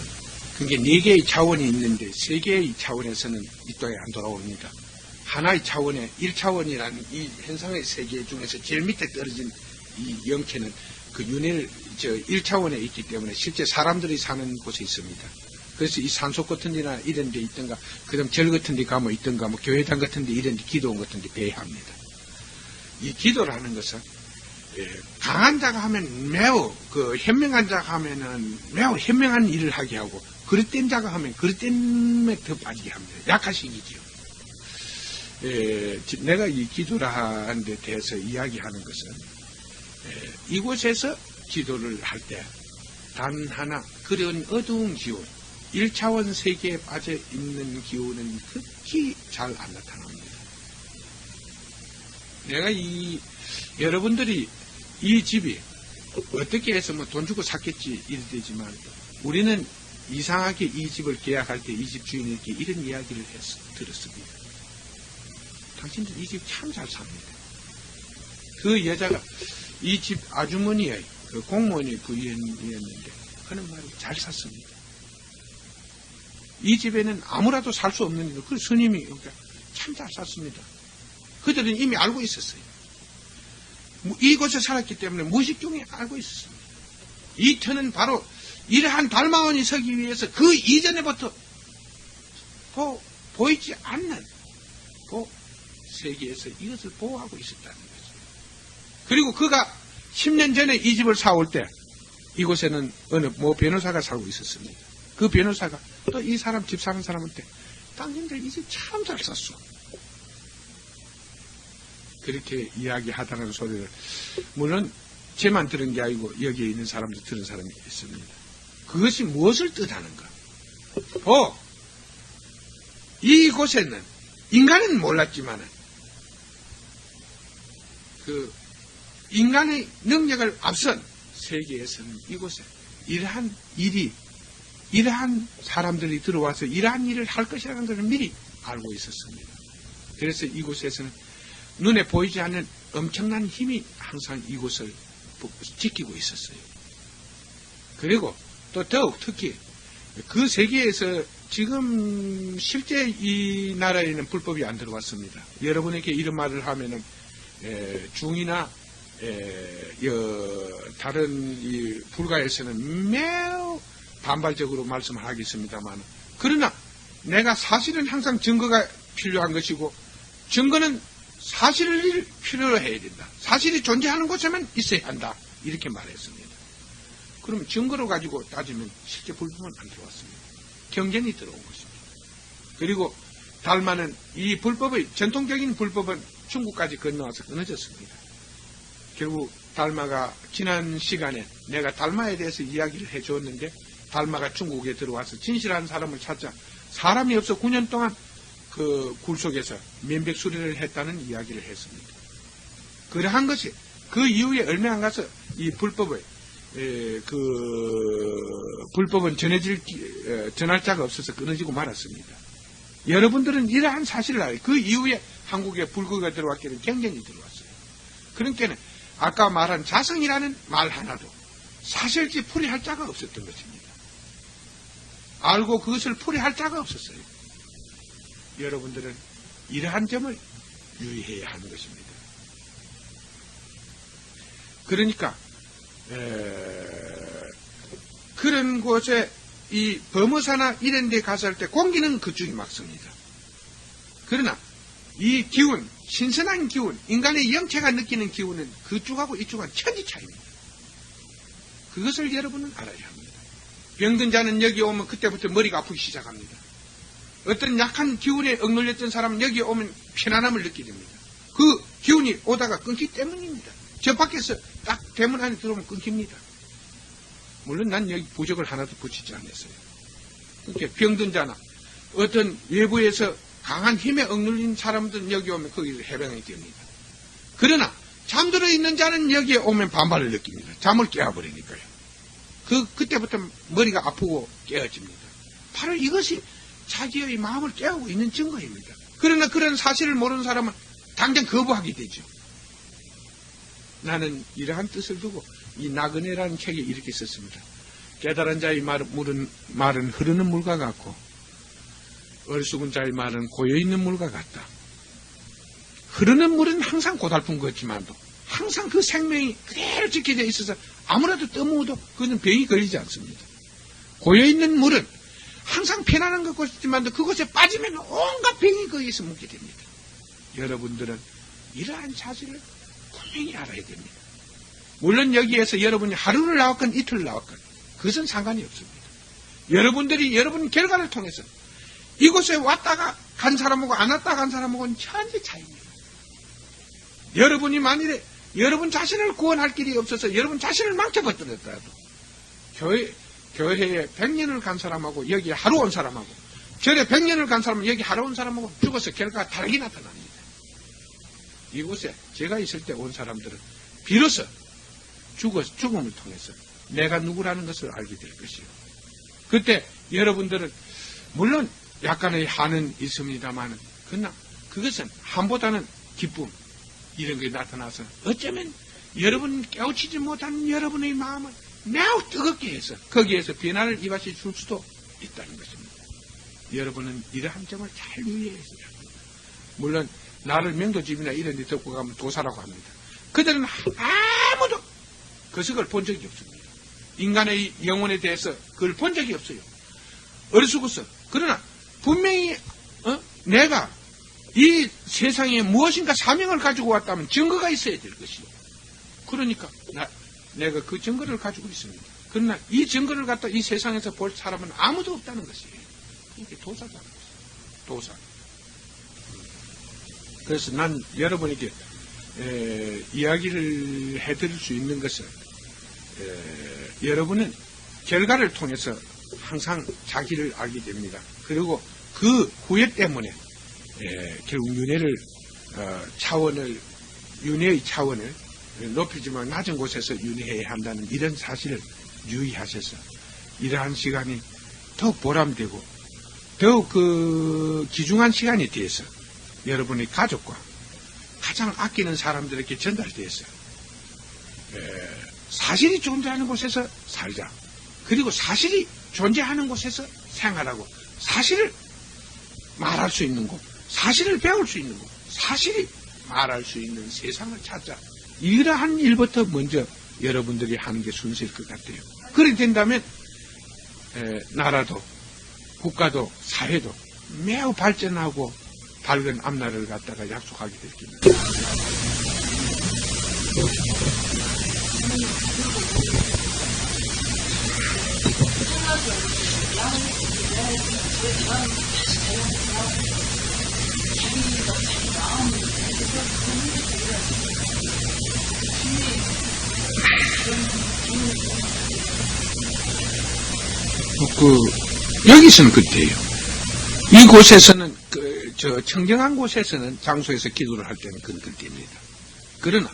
그게 4개의 차원이 있는데 3개의 차원에서는 이 땅에 안 돌아옵니다. 하나의 차원에 1차원이라는 이 현상의 세계 중에서 제일 밑에 떨어진 이 영체는 그 윤회를 1차원에 있기 때문에 실제 사람들이 사는 곳에 있습니다. 그래서 이 산속 같은 데나 이런 데 있던가, 그 다음 절 같은 데 가면 있던가, 뭐 교회당 같은 데 이런 데 기도원 같은 데 배회합니다. 이 기도라는 것은, 강한 자가 하면 매우, 현명한 자가 하면은 매우 현명한 일을 하게 하고, 그릇된 자가 하면 그릇됨에 더 빠지게 합니다. 약하시기지요. 내가 이 기도라 하는 데 대해서 이야기하는 것은, 이곳에서 기도를 할 때, 단 하나, 그런 어두운 기운, 1차원 세계에 빠져 있는 기운은 극히 잘 안 나타납니다. 내가 여러분들이 이 집이 어떻게 해서 뭐 돈 주고 샀겠지 이래 되지만, 우리는 이상하게 이 집을 계약할 때 이 집 주인에게 이런 이야기를 들었습니다. 당신들 이 집 참 잘 삽니다. 그 여자가 이 집 아주머니의 그 공무원의 부인이었는데 그는 말이 잘 샀습니다. 이 집에는 아무라도 살 수 없는 그 스님이 참 잘 샀습니다. 그들은 이미 알고 있었어요. 이곳에 살았기 때문에 무의식 중에 알고 있었습니다. 이 터는 바로 이러한 달마원이 서기 위해서 그 이전에부터 보이지 않는 세계에서 이것을 보호하고 있었다는 거죠. 그리고 그가 10년 전에 이 집을 사올 때 이곳에는 어느 변호사가 살고 있었습니다. 그 변호사가 또 이 사람 집 사는 사람한테 당신들 이 집 참 잘 샀어. 그렇게 이야기하다는 소리를 물론 제만 들은 게 아니고 여기에 있는 사람도 들은 사람이 있습니다. 그것이 무엇을 뜻하는가? 이곳에는 인간은 몰랐지만은 그 인간의 능력을 앞선 세계에서는 이곳에 이러한 사람들이 들어와서 이러한 일을 할 것이라는 것을 미리 알고 있었습니다. 그래서 이곳에서는 눈에 보이지 않는 엄청난 힘이 항상 이곳을 지키고 있었어요. 그리고 또 더욱 특히 그 세계에서 지금 실제 이 나라에는 불법이 안 들어왔습니다. 여러분에게 이런 말을 하면은 중이나 다른 이 불가에서는 매우 반발적으로 말씀을 하겠습니다만, 그러나 내가 사실은 항상 증거가 필요한 것이고, 증거는 사실을 필요로 해야 된다. 사실이 존재하는 곳에만 있어야 한다. 이렇게 말했습니다. 그러면 증거로 가지고 따지면 실제 불법은 안 들어왔습니다. 경전이 들어온 것입니다. 그리고 달마는 이 불법의 전통적인 불법은 중국까지 건너와서 끊어졌습니다. 결국 달마가 지난 시간에 내가 달마에 대해서 이야기를 해주었는데, 달마가 중국에 들어와서 진실한 사람을 찾자 사람이 없어 9년 동안 그 굴속에서 면백수리를 했다는 이야기를 했습니다. 그러한 것이 그 이후에 얼마 안 가서 이 불법은 전할 자가 없어서 끊어지고 말았습니다. 여러분들은 이러한 사실을 알아요. 그 이후에 한국에 불교가 들어왔기는 경전이 들어왔어요. 그러니까 아까 말한 자성이라는 말 하나도 사실지 풀이할 자가 없었던 것입니다. 알고 그것을 풀이할 자가 없었어요. 여러분들은 이러한 점을 유의해야 하는 것입니다. 그러니까 그런 곳에 이 범어사나 이런 데 갔을 때 공기는 그쪽이 막습니다. 그러나 이 기운, 신선한 기운, 인간의 영체가 느끼는 기운은 그쪽하고 이쪽은 천지 차이입니다. 그것을 여러분은 알아야 합니다. 병든 자는 여기 오면 그때부터 머리가 아프기 시작합니다. 어떤 약한 기운에 억눌렸던 사람은 여기 오면 편안함을 느끼게 됩니다. 그 기운이 오다가 끊기 때문입니다. 저 밖에서 딱 대문 안에 들어오면 끊깁니다. 물론 난 여기 부적을 하나도 붙이지 않았어요. 그러니까 병든 자나 어떤 외부에서 강한 힘에 억눌린 사람들은 여기 오면 거기서 해방이 됩니다. 그러나 잠들어 있는 자는 여기에 오면 반발을 느낍니다. 잠을 깨워버리니까요. 그때부터 머리가 아프고 깨어집니다. 바로 이것이 자기의 마음을 깨우고 있는 증거입니다. 그러나 그런 사실을 모르는 사람은 당장 거부하게 되죠. 나는 이러한 뜻을 두고 이 나그네라는 책에 이렇게 썼습니다. 깨달은 자의 말은 흐르는 물과 같고 어리석은 자의 말은 고여있는 물과 같다. 흐르는 물은 항상 고달픈 것 같지만도 항상 그 생명이 그대로 지켜져 있어서 아무라도 떠먹어도 그것은 병이 걸리지 않습니다. 고여있는 물은 항상 편안한 곳이지만 그곳에 빠지면 온갖 병이 거기에서 묻게 됩니다. 여러분들은 이러한 사실을 분명히 알아야 됩니다. 물론 여기에서 여러분이 하루를 나왔건 이틀을 나왔건 그것은 상관이 없습니다. 여러분들이 여러분 결과를 통해서 이곳에 왔다가 간 사람하고 안 왔다가 간 사람하고는 천지 차이입니다. 여러분이 만일에 여러분 자신을 구원할 길이 없어서 여러분 자신을 망쳐버렸더라도 교회에 100년을 간 사람하고 여기 하루 온 사람하고 절에 100년을 간 사람은 여기 하루 온 사람하고 죽어서 결과가 다르게 나타납니다. 이곳에 제가 있을 때 온 사람들은 비로소 죽음을 통해서 내가 누구라는 것을 알게 될 것이요. 그때 여러분들은 물론 약간의 한은 있습니다만 그러나 그것은 한보다는 기쁨 이런 게 나타나서 어쩌면 여러분 깨우치지 못하는 여러분의 마음을 매우 뜨겁게 해서 거기에서 변화를 이바시 줄 수도 있다는 것입니다. 여러분은 이러한 점을 잘 유의해야 합니다. 물론 나를 명도집이나 이런 데 듣고 가면 도사라고 합니다. 그들은 아무도 그것을 본 적이 없습니다. 인간의 영혼에 대해서 그걸 본 적이 없어요. 어리석었어. 그러나 분명히 내가 이 세상에 무엇인가 사명을 가지고 왔다면 증거가 있어야 될 것이요. 그러니까 내가 그 증거를 가지고 있습니다. 그러나 이 증거를 갖다 이 세상에서 볼 사람은 아무도 없다는 것이에요. 이게 도사라는 것이에요. 도사. 그래서 난 여러분에게 이야기를 해드릴 수 있는 것은 여러분은 결과를 통해서 항상 자기를 알게 됩니다. 그리고 그 후회 때문에 결국 윤회의 차원을 높이지만 낮은 곳에서 윤회해야 한다는 이런 사실을 유의하셔서 이러한 시간이 더욱 보람되고 더욱 그 귀중한 시간이 되어서 여러분의 가족과 가장 아끼는 사람들에게 전달되어서 사실이 존재하는 곳에서 살자. 그리고 사실이 존재하는 곳에서 생활하고 사실을 말할 수 있는 곳, 사실을 배울 수 있는 곳, 사실이 말할 수 있는 세상을 찾자. 이러한 일부터 먼저 여러분들이 하는 게 순서일 것 같아요. 그렇게 된다면 나라도 국가도 사회도 매우 발전하고 밝은 앞날을 갖다가 약속하게 될 겁니다. 여기서는 그때요. 이곳에서는 청정한 곳에서는 장소에서 기도를 할 때는 그때입니다. 그러나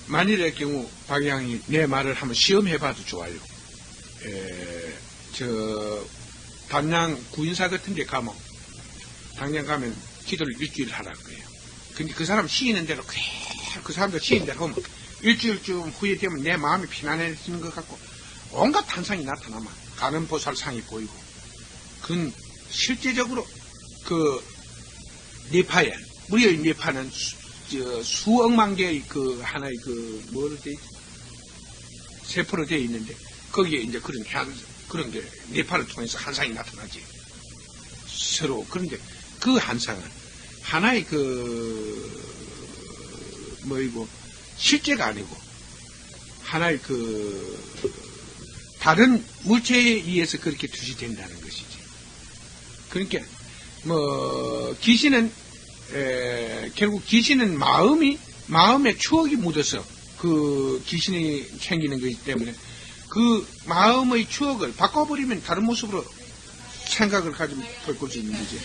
만일의 경우 박양이 내 말을 한번 시험해봐도 좋아요. 단양 구인사 같은 데 가면 당장 가면 기도를 일주일 하라는 거예요. 근데 그 사람 시키는 대로 그 사람들 시키는 대로 하면 일주일쯤 후에 되면 내 마음이 편안해지는 것 같고 온갖 탄상이 나타나면 가는 보살상이 보이고 그건 실제적으로 그 뇌파에 우리의 뇌파는 수억만 개의 그 하나의 그 뭐로 돼 세포로 되어 있는데 거기에 이제 그런 게 뇌파를 통해서 한상이 나타나지 서로. 그런데 그 한상은 하나의 뭐이고 실제가 아니고 하나의 다른 물체에 의해서 그렇게 투시된다는 것이지. 그러니까 귀신은 결국 귀신은 마음에 추억이 묻어서 그 귀신이 생기는 것이기 때문에 그 마음의 추억을 바꿔버리면 다른 모습으로 생각을 가지면 바꿀 수 있는 거지.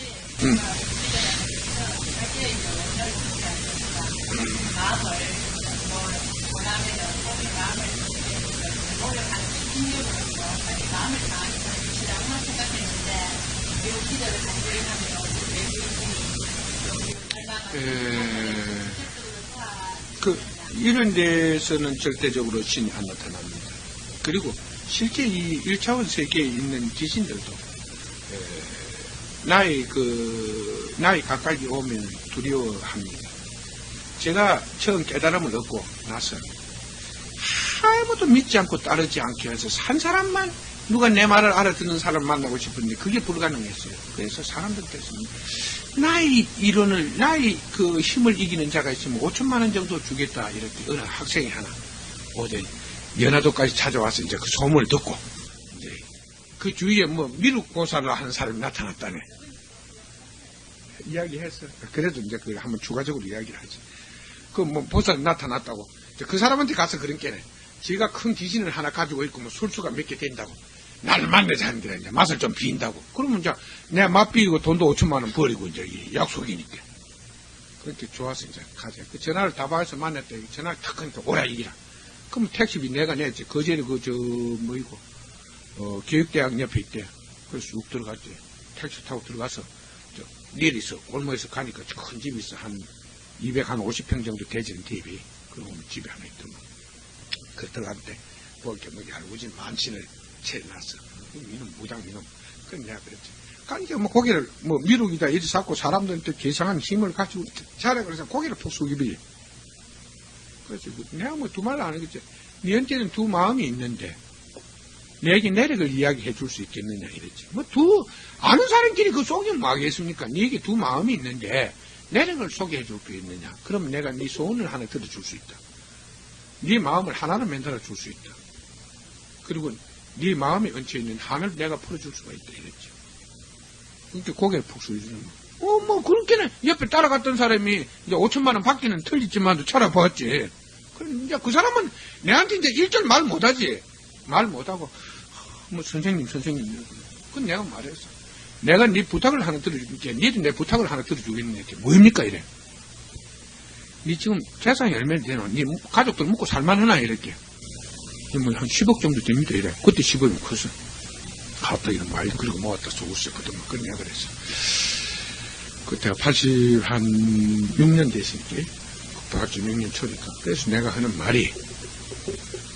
이런 데서는 절대적으로 신이 안 나타납니다. 그리고 실제 이 1차원 세계에 있는 귀신들도 나이 가까이 오면 두려워합니다. 제가 처음 깨달음을 얻고 나서 아무도 믿지 않고 따르지 않게 해서 한 사람만 누가 내 말을 알아듣는 사람 만나고 싶은데 그게 불가능했어요. 그래서 사람들께서는 나의 이론을, 나의 그 힘을 이기는 자가 있으면 5천만 원 정도 주겠다. 이렇게 어느 학생이 하나 어제 연화도까지 찾아와서 이제 그 소문을 듣고 이제 그 주위에 뭐 미륵 보살을 하는 사람이 나타났다네. 이야기했어. 그래도 이제 그걸 한번 추가적으로 이야기를 하지. 그 뭐 보살이 나타났다고. 그 사람한테 가서 그런 게네. 지가 큰 귀신을 하나 가지고 있고 뭐 술수가 몇 개 된다고. 나를 만나자 하는 게 이제 맛을 좀 비인다고. 그러면 이제 내가 맛 비우고 돈도 5천만 원 버리고 이제 약속이니까. 그렇게 좋아서 이제 가자. 그 전화를 다 받아서 만났다. 전화를 탁 하니까 오라 이기라. 그럼 택시비 내가 냈지. 거제리 뭐이고 교육대학 옆에 있대. 그래서 쭉 들어갔지. 택시 타고 들어가서 내리서 골목에서 가니까 큰 집이 있어. 한 250평 정도 되지는 집이. 그러고 집에 하나 있더만. 그 들어갔는데 볼 게 뭐지 할아버지 만신을 채놨어. 이놈 무당 이놈. 그럼 내가 그랬지. 그러니까 뭐 고개를 뭐 미륵이다 이리 잡고 사람들한테 괴상한 힘을 가지고 잘해. 그래서 고개를 푹 숙이비. 그래서 내가 뭐 두 말을 안 하겠지. 니한테는 두 마음이 있는데 내게 내력을 이야기해 줄 수 있겠느냐 이랬지. 뭐 아는 사람끼리 그 속이면 뭐 하겠습니까? 니에게 두 마음이 있는데 내력을 소개해 줄 게 있느냐. 그럼 내가 네 소원을 하나 들어줄 수 있다. 네 마음을 하나로 만들어 줄 수 있다. 그리고 네 마음에 얹혀있는 한을 내가 풀어줄 수가 있다 이랬지. 그러니까 고개를 푹 숙여주는 거. 뭐 그렇게는 옆에 따라갔던 사람이 이제 5천만 원 받기는 틀리지만도 찾아봤지. 그럼 이제 그 사람은 내한테 이제 일절 말 못하지. 말 못하고 뭐 선생님. 그건 내가 말했어. 내가 네 부탁을 하나 들어줄게. 니도 내 부탁을 하나 들어주겠는데 뭐입니까 이래. 니 지금 재산이 얼마나 되노? 니 가족들 먹고 살만하나 이렇게. 뭐 한 10억 정도 됩니다 이래. 그때 10억이 커서 갔다 이런 말 그리고 모았다 쏘고있었거든. 그건 내가 그랬어. 그때가 86년 됐으니까 86년 초니까. 그래서 내가 하는 말이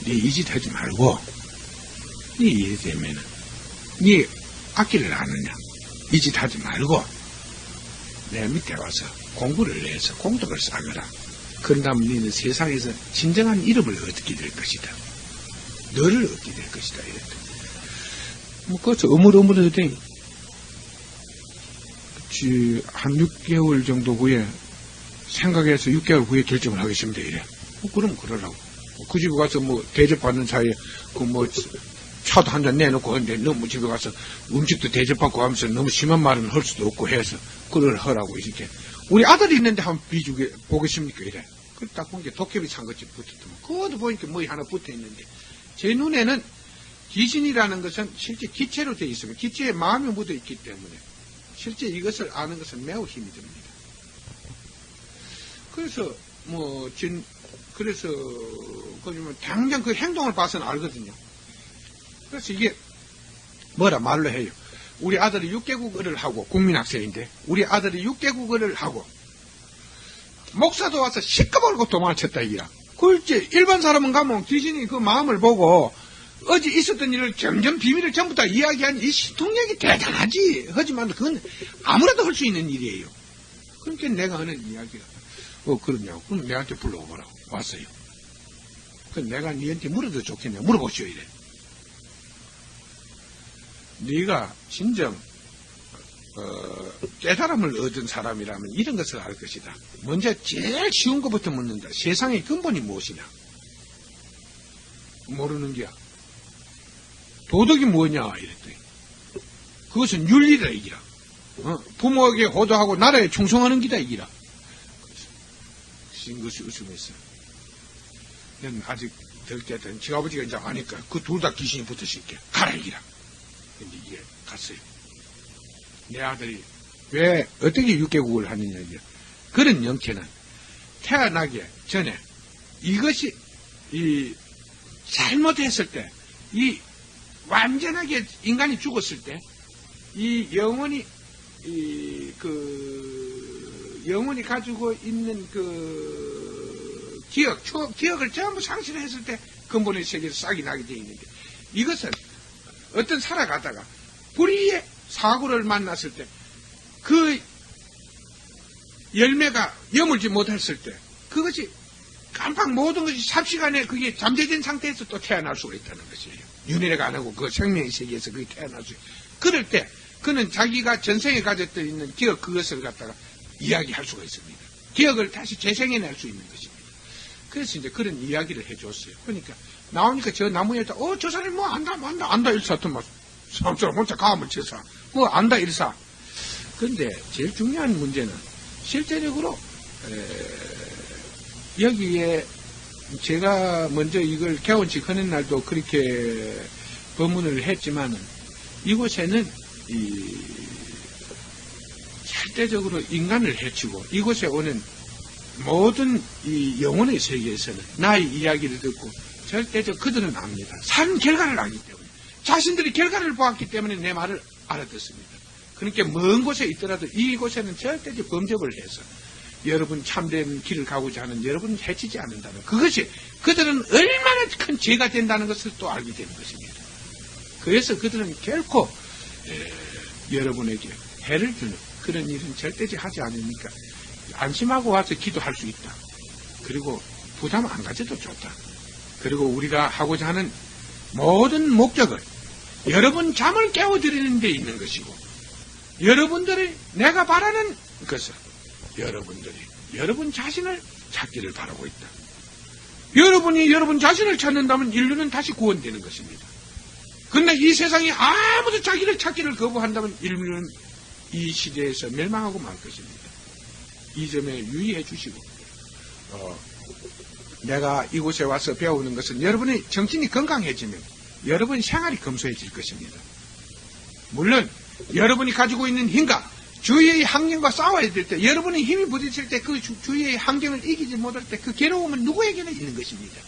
니 이 짓 하지 말고 니 일이 되면은 니 악기를 아느냐 이 짓 하지 말고 내 밑에 와서 공부를 해서 공덕을 쌓아라. 그런다면 너는 세상에서 진정한 이름을 얻게 될 것이다. 너를 얻게 될 것이다. 이랬다. 뭐, 그래서 어물어물하더니, 한 6개월 정도 후에, 생각해서 6개월 후에 결정을 하겠습니다. 이래. 그럼 그러라고. 그 집에 가서 대접받는 사이에, 차도 한 잔 내놓고 하는데, 너무 집에 가서 음식도 대접받고 하면서 너무 심한 말은 할 수도 없고 해서, 그걸 하라고, 이렇게. 우리 아들이 있는데 한번 보겠습니까? 이래. 그 딱 보니까 도깨비 상거집 붙었더만. 그것도 보니까 뭐이 하나 붙어 있는데, 제 눈에는 귀신이라는 것은 실제 기체로 되어 있습니다. 기체에 마음이 묻어 있기 때문에, 실제 이것을 아는 것은 매우 힘이 듭니다. 그래서, 당장 그 행동을 봐서는 알거든요. 그래서 이게, 뭐라 말로 해요. 우리 아들이 6개국어를 하고, 국민학생인데, 우리 아들이 6개국어를 하고, 목사도 와서 시꺼멀고 도망을 쳤다, 이기라. 그렇지. 일반 사람은 가면 귀신이 그 마음을 보고, 어제 있었던 일을 점점 비밀을 전부 다 이야기한 이 신통력이 대단하지. 하지만 그건 아무래도 할 수 있는 일이에요. 그러니까 내가 하는 이야기가, 그러냐고. 그럼 내한테 불러오라고. 왔어요. 그럼 내가 니한테 물어도 좋겠냐. 물어보시오, 이래. 네가 진정 깨달음을 얻은 사람이라면 이런 것을 알 것이다. 먼저 제일 쉬운 것부터 묻는다. 세상의 근본이 무엇이냐? 모르는 게야. 도덕이 뭐냐? 이랬더니 그것은 윤리라 이기라. 부모에게 호도하고 나라에 충성하는 기다 이기라. 싱긋이 웃으면서 넌 아직 덜 깨달은 지 아버지가 이제 아니까 그 둘 다 귀신이 붙으실게. 가라 이기라. 근데 이게 갔어요. 내 아들이 왜 어떻게 6개국을 하느냐 이게. 그런 영체는 태어나기 전에 이것이 잘못했을 때, 완전하게 인간이 죽었을 때, 영혼이 가지고 있는 기억을 전부 상실했을 때 근본의 세계에서 싹이 나게 되어 있는데, 이것은 어떤 살아가다가 불의의 사고를 만났을 때, 그 열매가 여물지 못했을 때, 그것이 깜빡 모든 것이 삽시간에 그게 잠재된 상태에서 또 태어날 수가 있다는 것이에요. 윤회가 안 하고 그 생명의 세계에서 그게 태어나죠. 그럴 때 그는 자기가 전생에 가졌던 있는 기억 그것을 갖다가 이야기할 수가 있습니다. 기억을 다시 재생해낼 수 있는 것입니다. 그래서 이제 그런 이야기를 해줬어요. 그러니까 나오니까 저 나무에다 저 사람이 뭐 안다 일사 하여튼 막 사람처럼 혼자 가음을 쳐서 뭐 안다 일사. 그런데 제일 중요한 문제는 실제적으로 여기에 제가 먼저 이걸 개원식 하는 날도 그렇게 법문을 했지만은 이곳에는 절대적으로 인간을 해치고 이곳에 오는 모든 이 영혼의 세계에서는 나의 이야기를 듣고 절대적 그들은 압니다. 산 결과를 알기 때문에 자신들이 결과를 보았기 때문에 내 말을 알아듣습니다. 그러니까 먼 곳에 있더라도 이곳에는 절대적 범접을 해서 여러분 참된 길을 가고자 하는 여러분을 해치지 않는다는 그것이 그들은 얼마나 큰 죄가 된다는 것을 또 알게 되는 것입니다. 그래서 그들은 결코 여러분에게 해를 주는 그런 일은 절대지 하지 않으니까 안심하고 와서 기도할 수 있다. 그리고 부담 안 가져도 좋다. 그리고 우리가 하고자 하는 모든 목적은 여러분 잠을 깨워드리는 데 있는 것이고 여러분들이 내가 바라는 것은 여러분들이 여러분 자신을 찾기를 바라고 있다. 여러분이 여러분 자신을 찾는다면 인류는 다시 구원되는 것입니다. 그런데 이 세상이 아무도 자기를 찾기를 거부한다면 인류는 이 시대에서 멸망하고 말 것입니다. 이 점에 유의해 주시고 내가 이곳에 와서 배우는 것은 여러분의 정신이 건강해지면 여러분의 생활이 검소해질 것입니다. 물론 여러분이 가지고 있는 힘과 주위의 환경과 싸워야 될 때 여러분의 힘이 부딪힐 때 그 주위의 환경을 이기지 못할 때 그 괴로움은 누구에게나 있는 것입니다.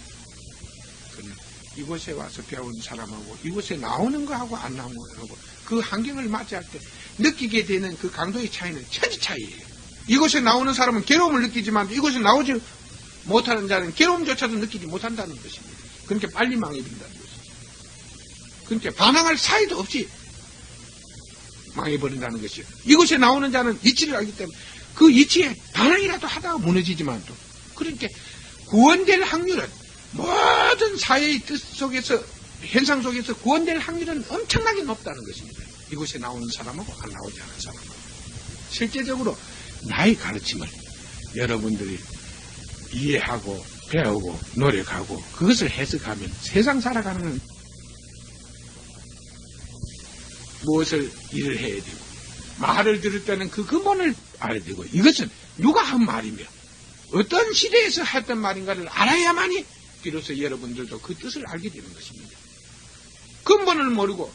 그러나 이곳에 와서 배운 사람하고 이곳에 나오는 거하고 안 나오는 거하고 그 환경을 맞이할 때 느끼게 되는 그 강도의 차이는 천지 차이예요. 이곳에 나오는 사람은 괴로움을 느끼지만 이곳에 나오지 못하는 자는 괴로움조차도 느끼지 못한다는 것입니다. 그러니까 빨리 망해버린다는 것이죠. 그러니까 반항할 사이도 없이 망해버린다는 것이요. 이곳에 나오는 자는 이치를 알기 때문에 그 이치에 반항이라도 하다가 무너지지만 또 그러니까 구원될 확률은 모든 사회의 뜻 속에서 현상 속에서 구원될 확률은 엄청나게 높다는 것입니다. 이곳에 나오는 사람하고 안 나오지 않은 사람하고 실제적으로 나의 가르침을 여러분들이 이해하고 배우고 노력하고 그것을 해석하면 세상 살아가는 무엇을 일을 해야 되고 말을 들을 때는 그 근본을 알아야 되고 이것은 누가 한 말이며 어떤 시대에서 했던 말인가를 알아야만이 비로소 여러분들도 그 뜻을 알게 되는 것입니다. 근본을 모르고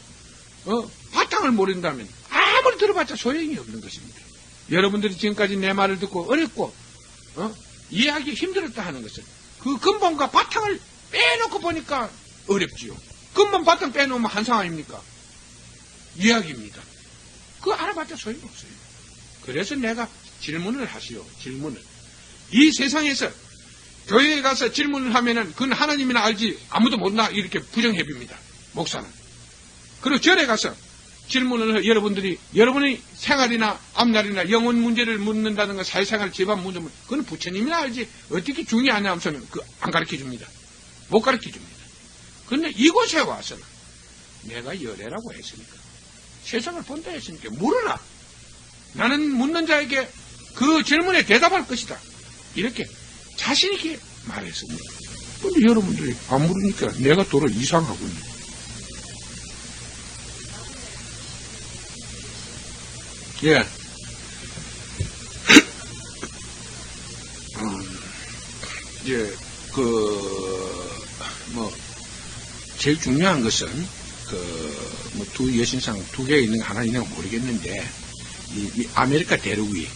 바탕을 모른다면 아무리 들어봤자 소용이 없는 것입니다. 여러분들이 지금까지 내 말을 듣고 어렵고 이해하기 힘들었다 하는 것은 그 근본과 바탕을 빼놓고 보니까 어렵지요. 근본 바탕 빼놓으면 한상 아닙니까? 이야기입니다. 그거 알아봤자 소용없어요. 그래서 내가 질문을 하시오. 질문을. 이 세상에서 교회에 가서 질문을 하면은 그건 하나님이나 알지 아무도 못나 이렇게 부정해봅니다. 목사는. 그리고 절에 가서 질문을 여러분들이 여러분의 생활이나 앞날이나 영혼 문제를 묻는다는 건 사회생활 집안 문제면 그건 부처님이나 알지 어떻게 중요하냐 하면서는 안 가르쳐 줍니다. 못 가르쳐 줍니다. 그런데 이곳에 와서는 내가 열애라고 했으니까 세상을 본다 했으니까 물어라. 나는 묻는 자에게 그 질문에 대답할 것이다. 이렇게 자신 있게 말했습니다. 그런데 여러분들이 안 물으니까 내가 도로 이상하군요. 예. 이제, 제일 중요한 것은, 두 여신상 두 개 있는 거 하나 있는 거 모르겠는데, 이 아메리카 대륙이,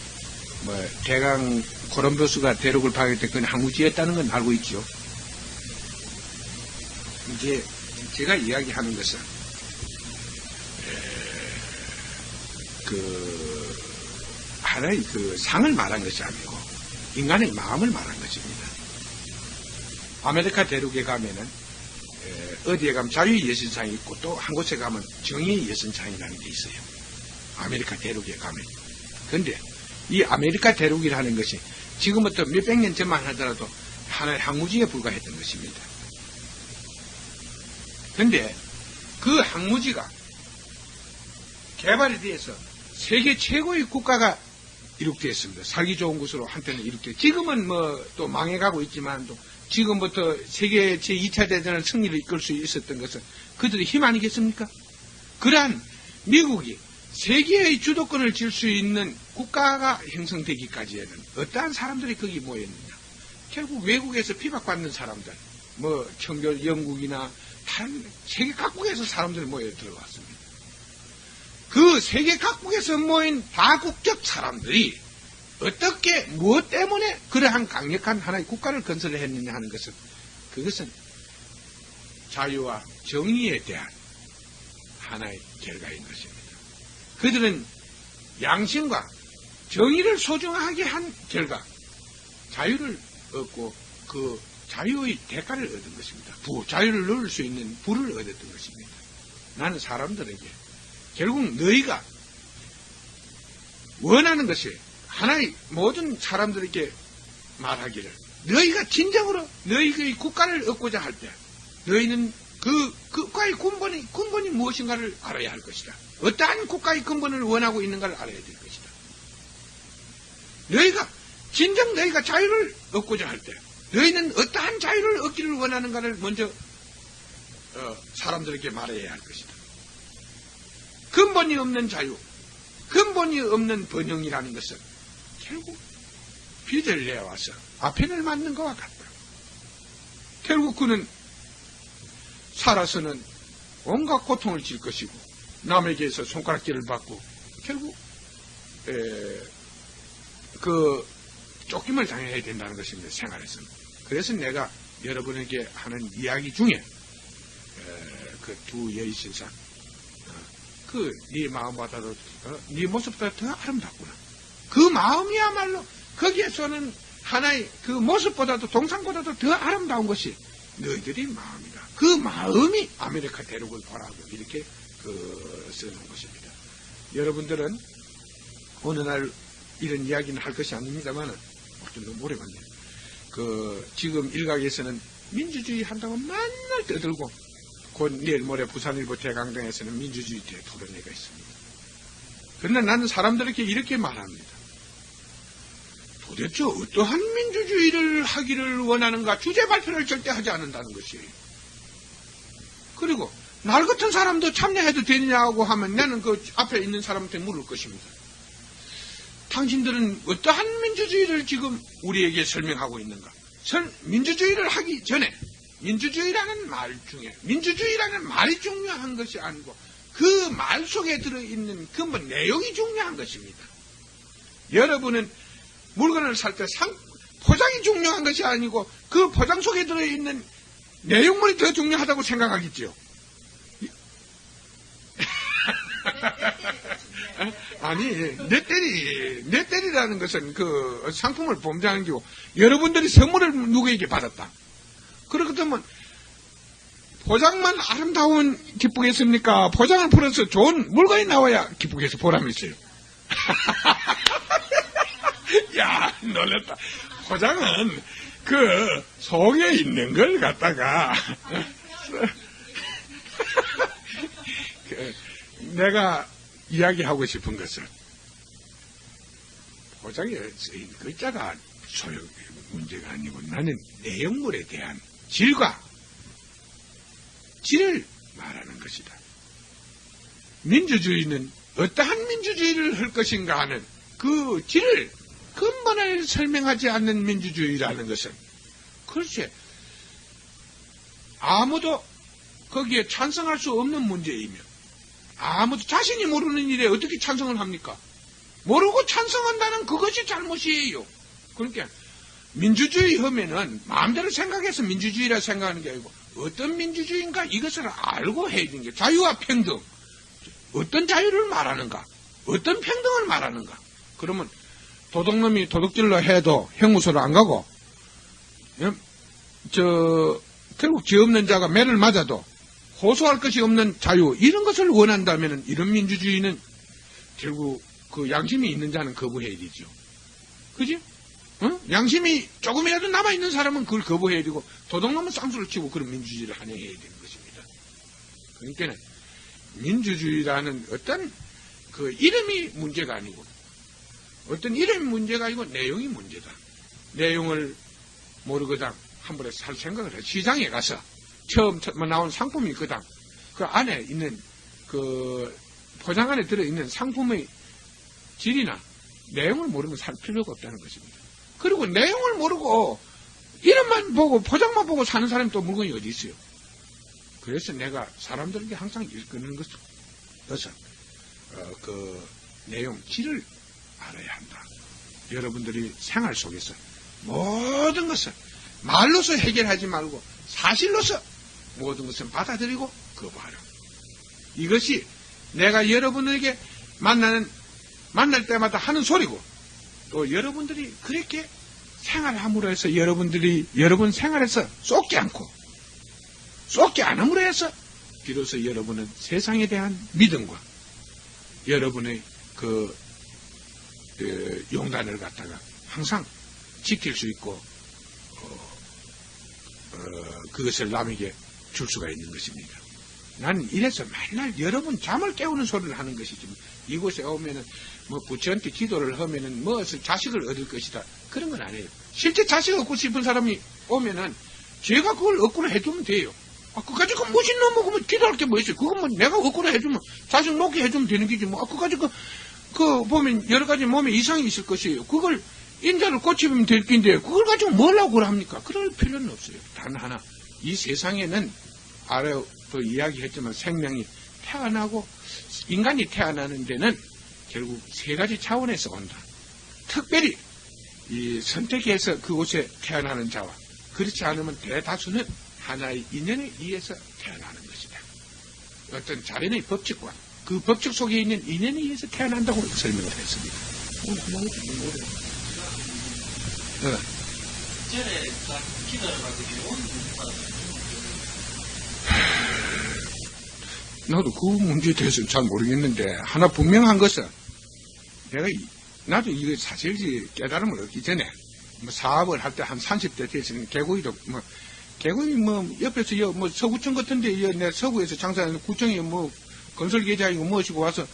대강 콜럼버스가 대륙을 파괴할 때 그건 항구지였다는 건 알고 있죠. 이제, 제가 이야기하는 것은, 하나의 상을 말한 것이 아니고 인간의 마음을 말한 것입니다. 아메리카 대륙에 가면은 어디에 가면 자유의 여신상이 있고 또 한 곳에 가면 정의의 여신상이라는 게 있어요. 아메리카 대륙에 가면. 그런데 이 아메리카 대륙이라는 것이 지금부터 몇백 년 전만 하더라도 하나의 항구지에 불과했던 것입니다. 그런데 그 항무지가 개발이 돼서 세계 최고의 국가가 이룩되었습니다. 살기 좋은 곳으로 한때는 이룩되었습니다. 지금은 뭐 또 망해가고 있지만 또 지금부터 세계 제2차 대전을 승리를 이끌 수 있었던 것은 그들의 힘 아니겠습니까? 그러한 미국이 세계의 주도권을 질 수 있는 국가가 형성되기까지에는 어떠한 사람들이 거기 모였느냐. 결국 외국에서 피박받는 사람들, 뭐 청결 영국이나 다른 세계 각국에서 사람들이 모여 들어왔습니다. 그 세계 각국에서 모인 다국적 사람들이 어떻게 무엇 때문에 그러한 강력한 하나의 국가를 건설했느냐 하는 것은 그것은 자유와 정의에 대한 하나의 결과인 것입니다. 그들은 양심과 정의를 소중하게 한 결과 자유를 얻고 그 자유의 대가를 얻은 것입니다. 자유를 누릴 수 있는 부를 얻었던 것입니다. 나는 사람들에게 결국 너희가 원하는 것이 하나의 모든 사람들에게 말하기를 너희가 진정으로 너희의 국가를 얻고자 할 때 너희는 그 국가의 근본이 무엇인가를 알아야 할 것이다. 어떠한 국가의 근본을 원하고 있는가를 알아야 될 것이다. 너희가 자유를 얻고자 할 때 너희는 어떠한 자유를 얻기를 원하는가를 먼저 사람들에게 말해야 할 것이다. 근본이 없는 자유, 근본이 없는 번영이라는 것은 결국 빚을 내와서 앞편을 맞는 것과 같다. 결국 그는 살아서는 온갖 고통을 질 것이고 남에게서 손가락질을 받고 결국 그 쫓김을 당해야 된다는 것입니다. 생활에서는. 그래서 내가 여러분에게 하는 이야기 중에 그 두 여의신상 네 마음보다도 네 모습보다 더 아름답구나. 그 마음이야말로 거기에서는 하나의 그 모습보다도 동상보다도 더 아름다운 것이 너희들의 마음이다. 그 마음이 아메리카 대륙을 보라고 이렇게 써놓은 것입니다. 여러분들은 어느 날 이런 이야기는 할 것이 아닙니다만 너무 오래 걸려요. 지금 일각에서는 민주주의 한다고 맨날 떠들고 곧 내일 모레 부산일보 대강당에서는 민주주의 토론회가 있습니다. 그러나 나는 사람들에게 이렇게 말합니다. 도대체 어떠한 민주주의를 하기를 원하는가 주제 발표를 절대 하지 않는다는 것이에요. 그리고 날 같은 사람도 참여해도 되느냐고 하면 나는 그 앞에 있는 사람한테 물을 것입니다. 당신들은 어떠한 민주주의를 지금 우리에게 설명하고 있는가? 민주주의를 하기 전에 민주주의라는 말 중에 민주주의라는 말이 중요한 것이 아니고 그 말 속에 들어있는 근본 내용이 중요한 것입니다. 여러분은 물건을 살 때 포장이 중요한 것이 아니고 그 포장 속에 들어있는 내용물이 더 중요하다고 생각하겠지요. 아니, 내 때리라는 것은 그 상품을 범죄하는 거고 여러분들이 선물을 누구에게 받았다. 그렇다면 포장만 아름다운 기쁘겠습니까? 포장을 풀어서 좋은 물건이 나와야 기쁘겠어. 보람이 있어요. 야, 놀랐다. 포장은 그 속에 있는 걸 갖다가 내가 이야기하고 싶은 것은 포장에 쓰인 글자가 문제가 아니고 나는 내용물에 대한 질과 질을 말하는 것이다. 민주주의는 어떠한 민주주의를 할 것인가 하는 그 질을 근본을 설명하지 않는 민주주의라는 것은 글쎄 아무도 거기에 찬성할 수 없는 문제이며 아무도 자신이 모르는 일에 어떻게 찬성을 합니까? 모르고 찬성한다는 그것이 잘못이에요. 그러니까 민주주의 하면은 마음대로 생각해서 민주주의라 생각하는 게 아니고 어떤 민주주의인가 이것을 알고 해야 되는 게 자유와 평등. 어떤 자유를 말하는가? 어떤 평등을 말하는가? 그러면 도둑놈이 도둑질로 해도 형무소로 안 가고 결국 죄 없는 자가 매를 맞아도 호소할 것이 없는 자유 이런 것을 원한다면 이런 민주주의는 결국 그 양심이 있는 자는 거부해야 되죠. 그지? 양심이 조금이라도 남아있는 사람은 그걸 거부해야 되고 도둑놈은 쌍수를 치고 그런 민주주의를 한행해야 되는 것입니다. 그러니까 민주주의라는 어떤 그 이름이 문제가 아니고 어떤 이름이 문제가 아니고 내용이 문제다. 내용을 모르거든 한번에 살 생각을 해. 시장에 가서 처음 나온 상품이 있거든. 그 안에 있는 그 포장 안에 들어있는 상품의 질이나 내용을 모르면 살 필요가 없다는 것입니다. 그리고 내용을 모르고 이름만 보고 포장만 보고 사는 사람이 또 물건이 어디 있어요. 그래서 내가 사람들에게 항상 일끄는 것은 그 내용 질을 알아야 한다. 여러분들이 생활 속에서 모든 것을 말로서 해결하지 말고 사실로서 모든 것을 받아들이고 거부하라. 이것이 내가 여러분에게 만날 때마다 하는 소리고 또 여러분들이 그렇게 생활함으로 해서 여러분 생활에서 쏟지 않음으로 해서 비로소 여러분은 세상에 대한 믿음과 여러분의 그 용단을 갖다가 항상 지킬 수 있고 그것을 남에게 줄 수가 있는 것입니다. 나는 이래서 맨날 여러분 잠을 깨우는 소리를 하는 것이지 이곳에 오면은 뭐 부처한테 기도를 하면은 무엇을 자식을 얻을 것이다 그런 건 아니에요. 실제 자식 얻고 싶은 사람이 오면은 제가 그걸 얻고를 해주면 돼요. 그까지 그 무신 넘어가면 기도할 게 뭐 있어요. 그건 뭐 내가 얻고를 해주면 자식 놓게 해주면 되는 거지 뭐. 그까지 그 보면 여러 가지 몸에 이상이 있을 것이에요. 그걸 인자를 고치면 될 낀데 그걸 가지고 뭘 하고 합니까? 그럴 필요는 없어요. 단 하나 이 세상에는 아래도 이야기했지만 생명이 태어나고 인간이 태어나는 데는 결국 세 가지 차원에서 온다. 특별히 이 선택해서 그곳에 태어나는 자와 그렇지 않으면 대다수는 하나의 인연에 의해서 태어나는 것이다. 어떤 자연의 법칙과 그 법칙 속에 있는 인연에 의해서 태어난다고 설명을 했습니다. 전에 기도를 받으면 나도 그 문제에 대해서는 잘 모르겠는데 하나 분명한 것은 나도 이거 사실 깨달음을 얻기 전에 뭐 사업을 할 때 한 30대 됐으니 개구이도 개구이 옆에서 서구청 같은데 내 서구에서 장사하는 구청에 건설 계좌이고 무엇이고 와서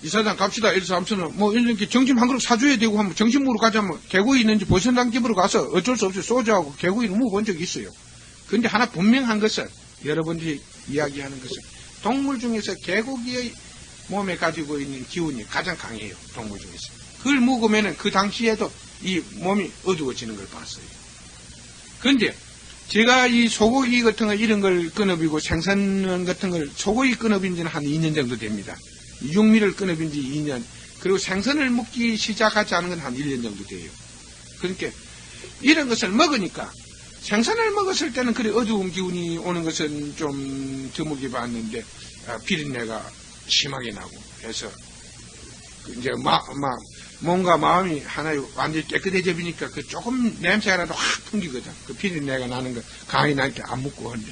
이사장 갑시다 이래서 하면서는 이렇게 점심 한 그릇 사줘야 되고 하면 점심 먹으러 가자면 개구이 있는지 보선당 집으로 가서 어쩔 수 없이 소주하고 개구이를 먹어본 적이 있어요. 그런데 하나 분명한 것은 여러분들이 이야기하는 것은 동물 중에서 개고기의 몸에 가지고 있는 기운이 가장 강해요. 동물 중에서. 그걸 먹으면 그 당시에도 이 몸이 어두워지는 걸 봤어요. 그런데 제가 이 소고기 같은 거 이런 걸 끊어비고 생선 같은 걸 소고기 끊어빈 지는 한 2년 정도 됩니다. 육미를 끊어빈 지 2년. 그리고 생선을 먹기 시작하지 않은 건 한 1년 정도 돼요. 그러니까 이런 것을 먹으니까 생선을 먹었을 때는 그래 어두운 기운이 오는 것은 좀 드물게 봤는데 비린내가 심하게 나고 해서 이제 뭔가 마음이 하나의 완전히 깨끗해져비니까 그 조금 냄새가 나도 확 풍기거든. 그 비린내가 나는 거 강이 나니까 안 먹고 하는데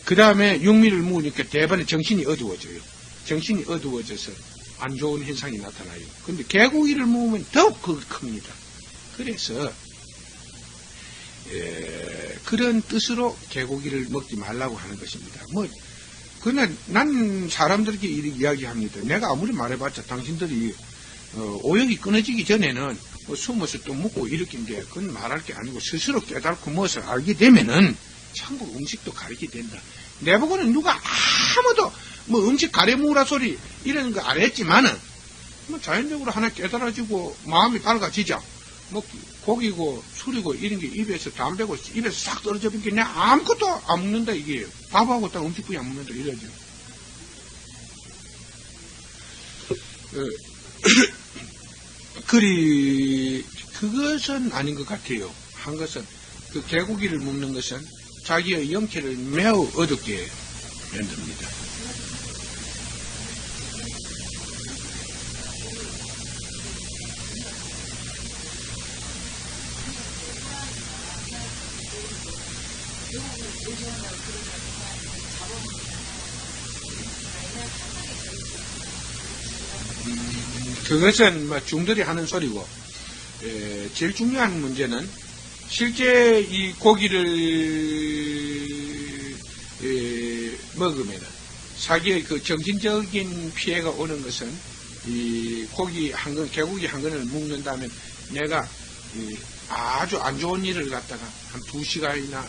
그 다음에 육미를 먹으니까 대번에 정신이 어두워져요. 정신이 어두워져서 안 좋은 현상이 나타나요. 근데 개고기를 먹으면 더욱 그게 큽니다. 그래서 그런 뜻으로 개고기를 먹지 말라고 하는 것입니다. 그러나 난 사람들에게 이렇게 이야기합니다. 내가 아무리 말해봤자 당신들이 오역이 끊어지기 전에는 숨어서 또 먹고 이렇게인데 그건 말할 게 아니고 스스로 깨닫고 무엇을 알게 되면은 참고 음식도 가리게 된다. 내보고는 누가 아무도 음식 가려 먹으라 소리 이런 거 안 했지만은 자연적으로 하나 깨달아지고 마음이 밝아지자. 고기고 술이고 이런 게 입에서 담배고 입에서 싹 떨어져 버린 게 내가 아무것도 안 먹는다 이게요. 밥하고 딱 음식뿐이 안 먹는다 이러죠. 그것은 아닌 것 같아요. 한 것은 그 개고기를 먹는 것은 자기의 영체를 매우 어둡게 만듭니다. 그것은 중들이 하는 소리고, 제일 중요한 문제는 실제 이 고기를 먹으면은 자기의 그 정신적인 피해가 오는 것은 이 고기 한 건, 개고기 한 건을 먹는다면 내가 아주 안 좋은 일을 갖다가 한 2시간이나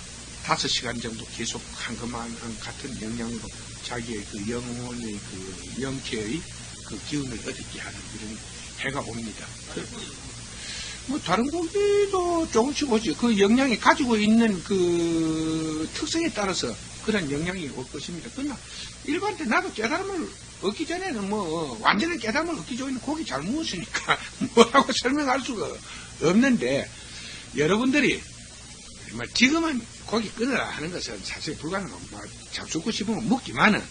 5시간 정도 계속 한 것만 같은 영향으로 자기의 그 영혼의 그 영체의 그 기운을 얻게 하는 이런 해가 옵니다. 뭐 다른 고기도 조금씩 오지. 그 영양이 가지고 있는 그 특성에 따라서 그런 영향이 올 것입니다. 그러나 일반적으로 나도 깨달음을 얻기 전에는 뭐 완전히 깨달음을 얻기 전에는 고기 잘 먹었으니까 뭐라고 설명할 수가 없는데, 여러분들이 정말 지금은 고기 끊으라 하는 것은 사실 불가능합니다. 잡수고 싶으면 먹지만은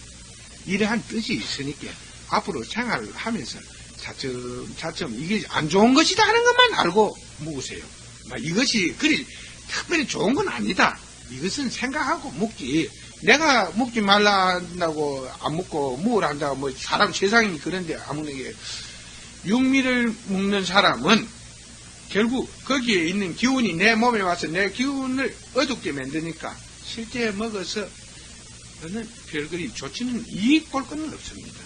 이러한 뜻이 있으니까 앞으로 생활을 하면서 차츰 이게 안 좋은 것이다 하는 것만 알고 먹으세요. 이것이 그리 특별히 좋은 건 아니다. 이것은 생각하고 먹지. 내가 먹지 말라 한다고 안 먹고 먹으라 한다고 뭐 사람 세상이 그런데 안 먹는 게, 육미를 먹는 사람은 결국 거기에 있는 기운이 내 몸에 와서 내 기운을 어둡게 만드니까 실제 먹어서 는 별거리 좋지는 이익 볼 건 없습니다.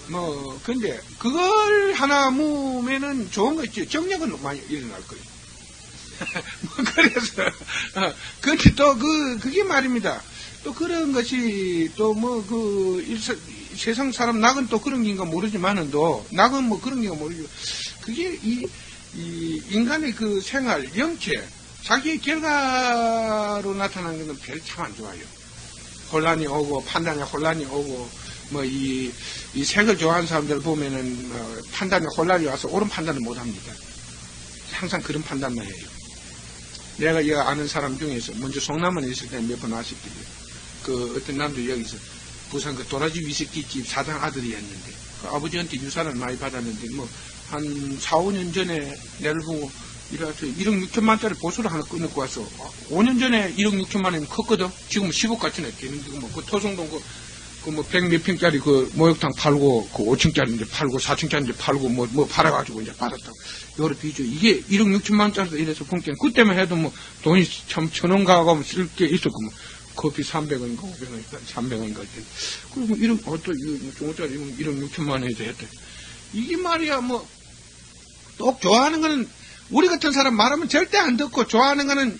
뭐 근데 그걸 하나 먹으면은 좋은 거 있죠. 정력은 많이 일어날 거예요. 뭐 그래서 근데 또 그게 말입니다. 또 그런 것이 또 뭐 세상 사람 낙은 또 그런 게인가 모르지만은 또 낙은 뭐 그런 게인가 모르죠. 그게 이 인간의 그 생활 영체 자기의 결과로 나타나는 것은 별 참 안 좋아요. 혼란이 오고 판단에 혼란이 오고 뭐 이 색을 좋아하는 사람들 보면은 판단에 혼란이 와서 옳은 판단을 못 합니다. 항상 그런 판단만 해요. 내가 이 아는 사람 중에서 먼저 송남원에 있을 때 몇 번 아셨길래 그 어떤 남도 여기서 부산 그 도라지 위스키집 사장 아들이었는데 그 아버지한테 유산을 많이 받았는데 뭐 한 4, 5년 전에 내를 보고 이래서 1억 6천만짜리 보수를 하나 끊고 와서 5년 전에 1억 6천만 원이 컸거든. 지금 10억 같이는 되는데 뭐 토성동 그 뭐 100 몇 평짜리 그 목욕탕 팔고 그 5층짜리인데 팔고 4층짜리인데 팔고 뭐 팔아가지고 이제 받았다고. 여러 비죠. 이게 1억 6천만 원짜리도 이래서 본게 그때만 해도 뭐 돈이 참 1,000원 가고 쓸 게 있었고 뭐 커피 300원인가 500원인가 300원인가 할 그리고 1억 또 1억 6천만 원에서 했대. 이게 말이야 뭐 똑 좋아하는 거는 우리 같은 사람 말하면 절대 안 듣고 좋아하는 거는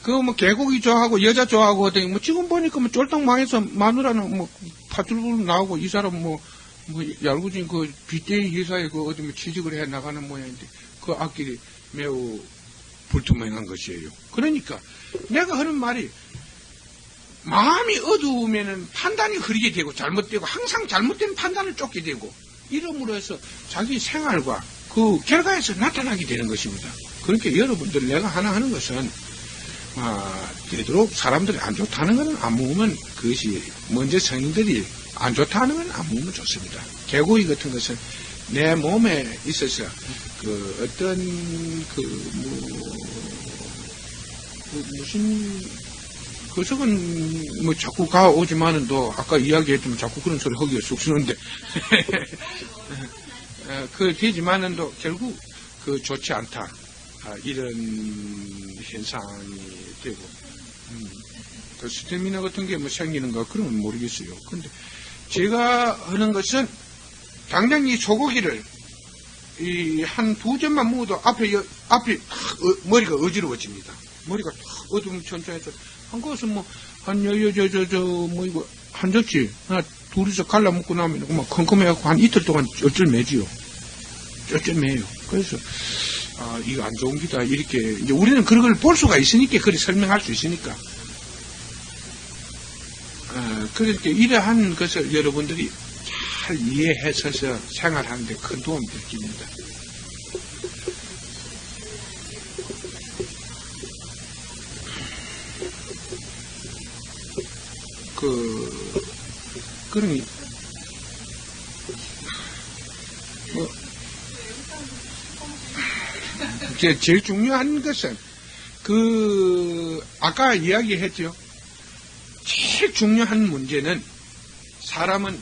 그 뭐 개고기 좋아하고 여자 좋아하고 하더니 뭐 지금 보니까 뭐 쫄딱 망해서 마누라는 뭐 파출부 나오고 이 사람 뭐 얄구진 그 빗대이 회사에 그 어디 뭐 취직을 해 나가는 모양인데 그 앞길이 매우 불투명한 것이에요. 그러니까 내가 하는 말이 마음이 어두우면은 판단이 흐리게 되고 잘못되고 항상 잘못된 판단을 쫓게 되고 이러므로 해서 자기 생활과 그 결과에서 나타나게 되는 것입니다. 그러니까 여러분들 내가 하나 하는 것은 되도록 사람들이 안 좋다는 것은 안 먹으면 그것이 먼저 성인들이 안 좋다는 건 안 먹으면 좋습니다. 개고기 같은 것은 내 몸에 있어서 그 어떤 무슨 그석은 뭐 자꾸 가오지만은 또 아까 이야기했지만 자꾸 그런 소리 하기가 쑥 쓰는데 그 되지만은 또 결국 그 좋지 않다 이런 현상이 되고 그 스태미나 같은 게 뭐 생기는가 그런 건 모르겠어요. 근데 제가 하는 것은 당장 이 소고기를 한 2점만 먹어도 앞에 머리가 어지러워집니다. 머리가 어둠천천해서 한 것은 뭐 한 이거 한 접시 하나 둘이서 갈라 먹고 나면 막 컴컴해갖고 한 이틀 동안 쩔쩔매지요. 쩔쩔매요. 그래서 이거 안 좋은 기다 이렇게 이제 우리는 그런 걸 볼 수가 있으니까 그렇게 설명할 수 있으니까 그러니까 이러한 것을 여러분들이 잘 이해해서 생활하는데 큰 도움이 될 겁니다. 그러니 제일 중요한 것은 아까 이야기했죠. 제일 중요한 문제는 사람은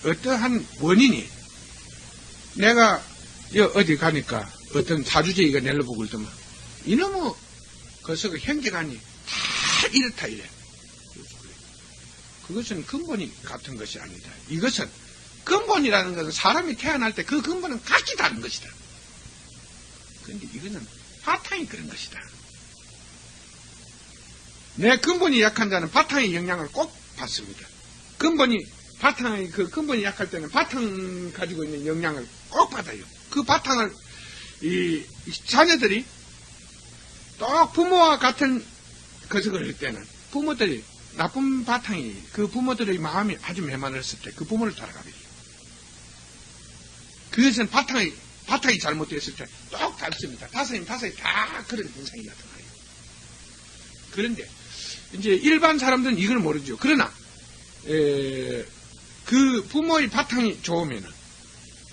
어떠한 원인이 내가 어디 가니까 어떤 사주제의가 내려보고 그러더만 이놈의 그 형제간이 다 이렇다 이래. 그것은 근본이 같은 것이 아니다. 이것은 근본이라는 것은 사람이 태어날 때 그 근본은 각기 다른 것이다. 그런데 이거는 바탕이 그런 것이다. 내 근본이 약한 자는 바탕의 영향을 꼭 받습니다. 근본이 약할 때는 바탕 가지고 있는 영향을 꼭 받아요. 그 바탕을 이 자녀들이 또 부모와 같은 것을 할 때는 부모들이 나쁜 바탕이 그 부모들의 마음이 아주 메마르었을 때 그 부모를 따라가버려요. 그것은 바탕이 잘못되었을 때 똑 닮습니다. 다섯이 다 그런 현상이 나타나요. 그런데 이제 일반 사람들은 이걸 모르죠. 그러나 그 부모의 바탕이 좋으면은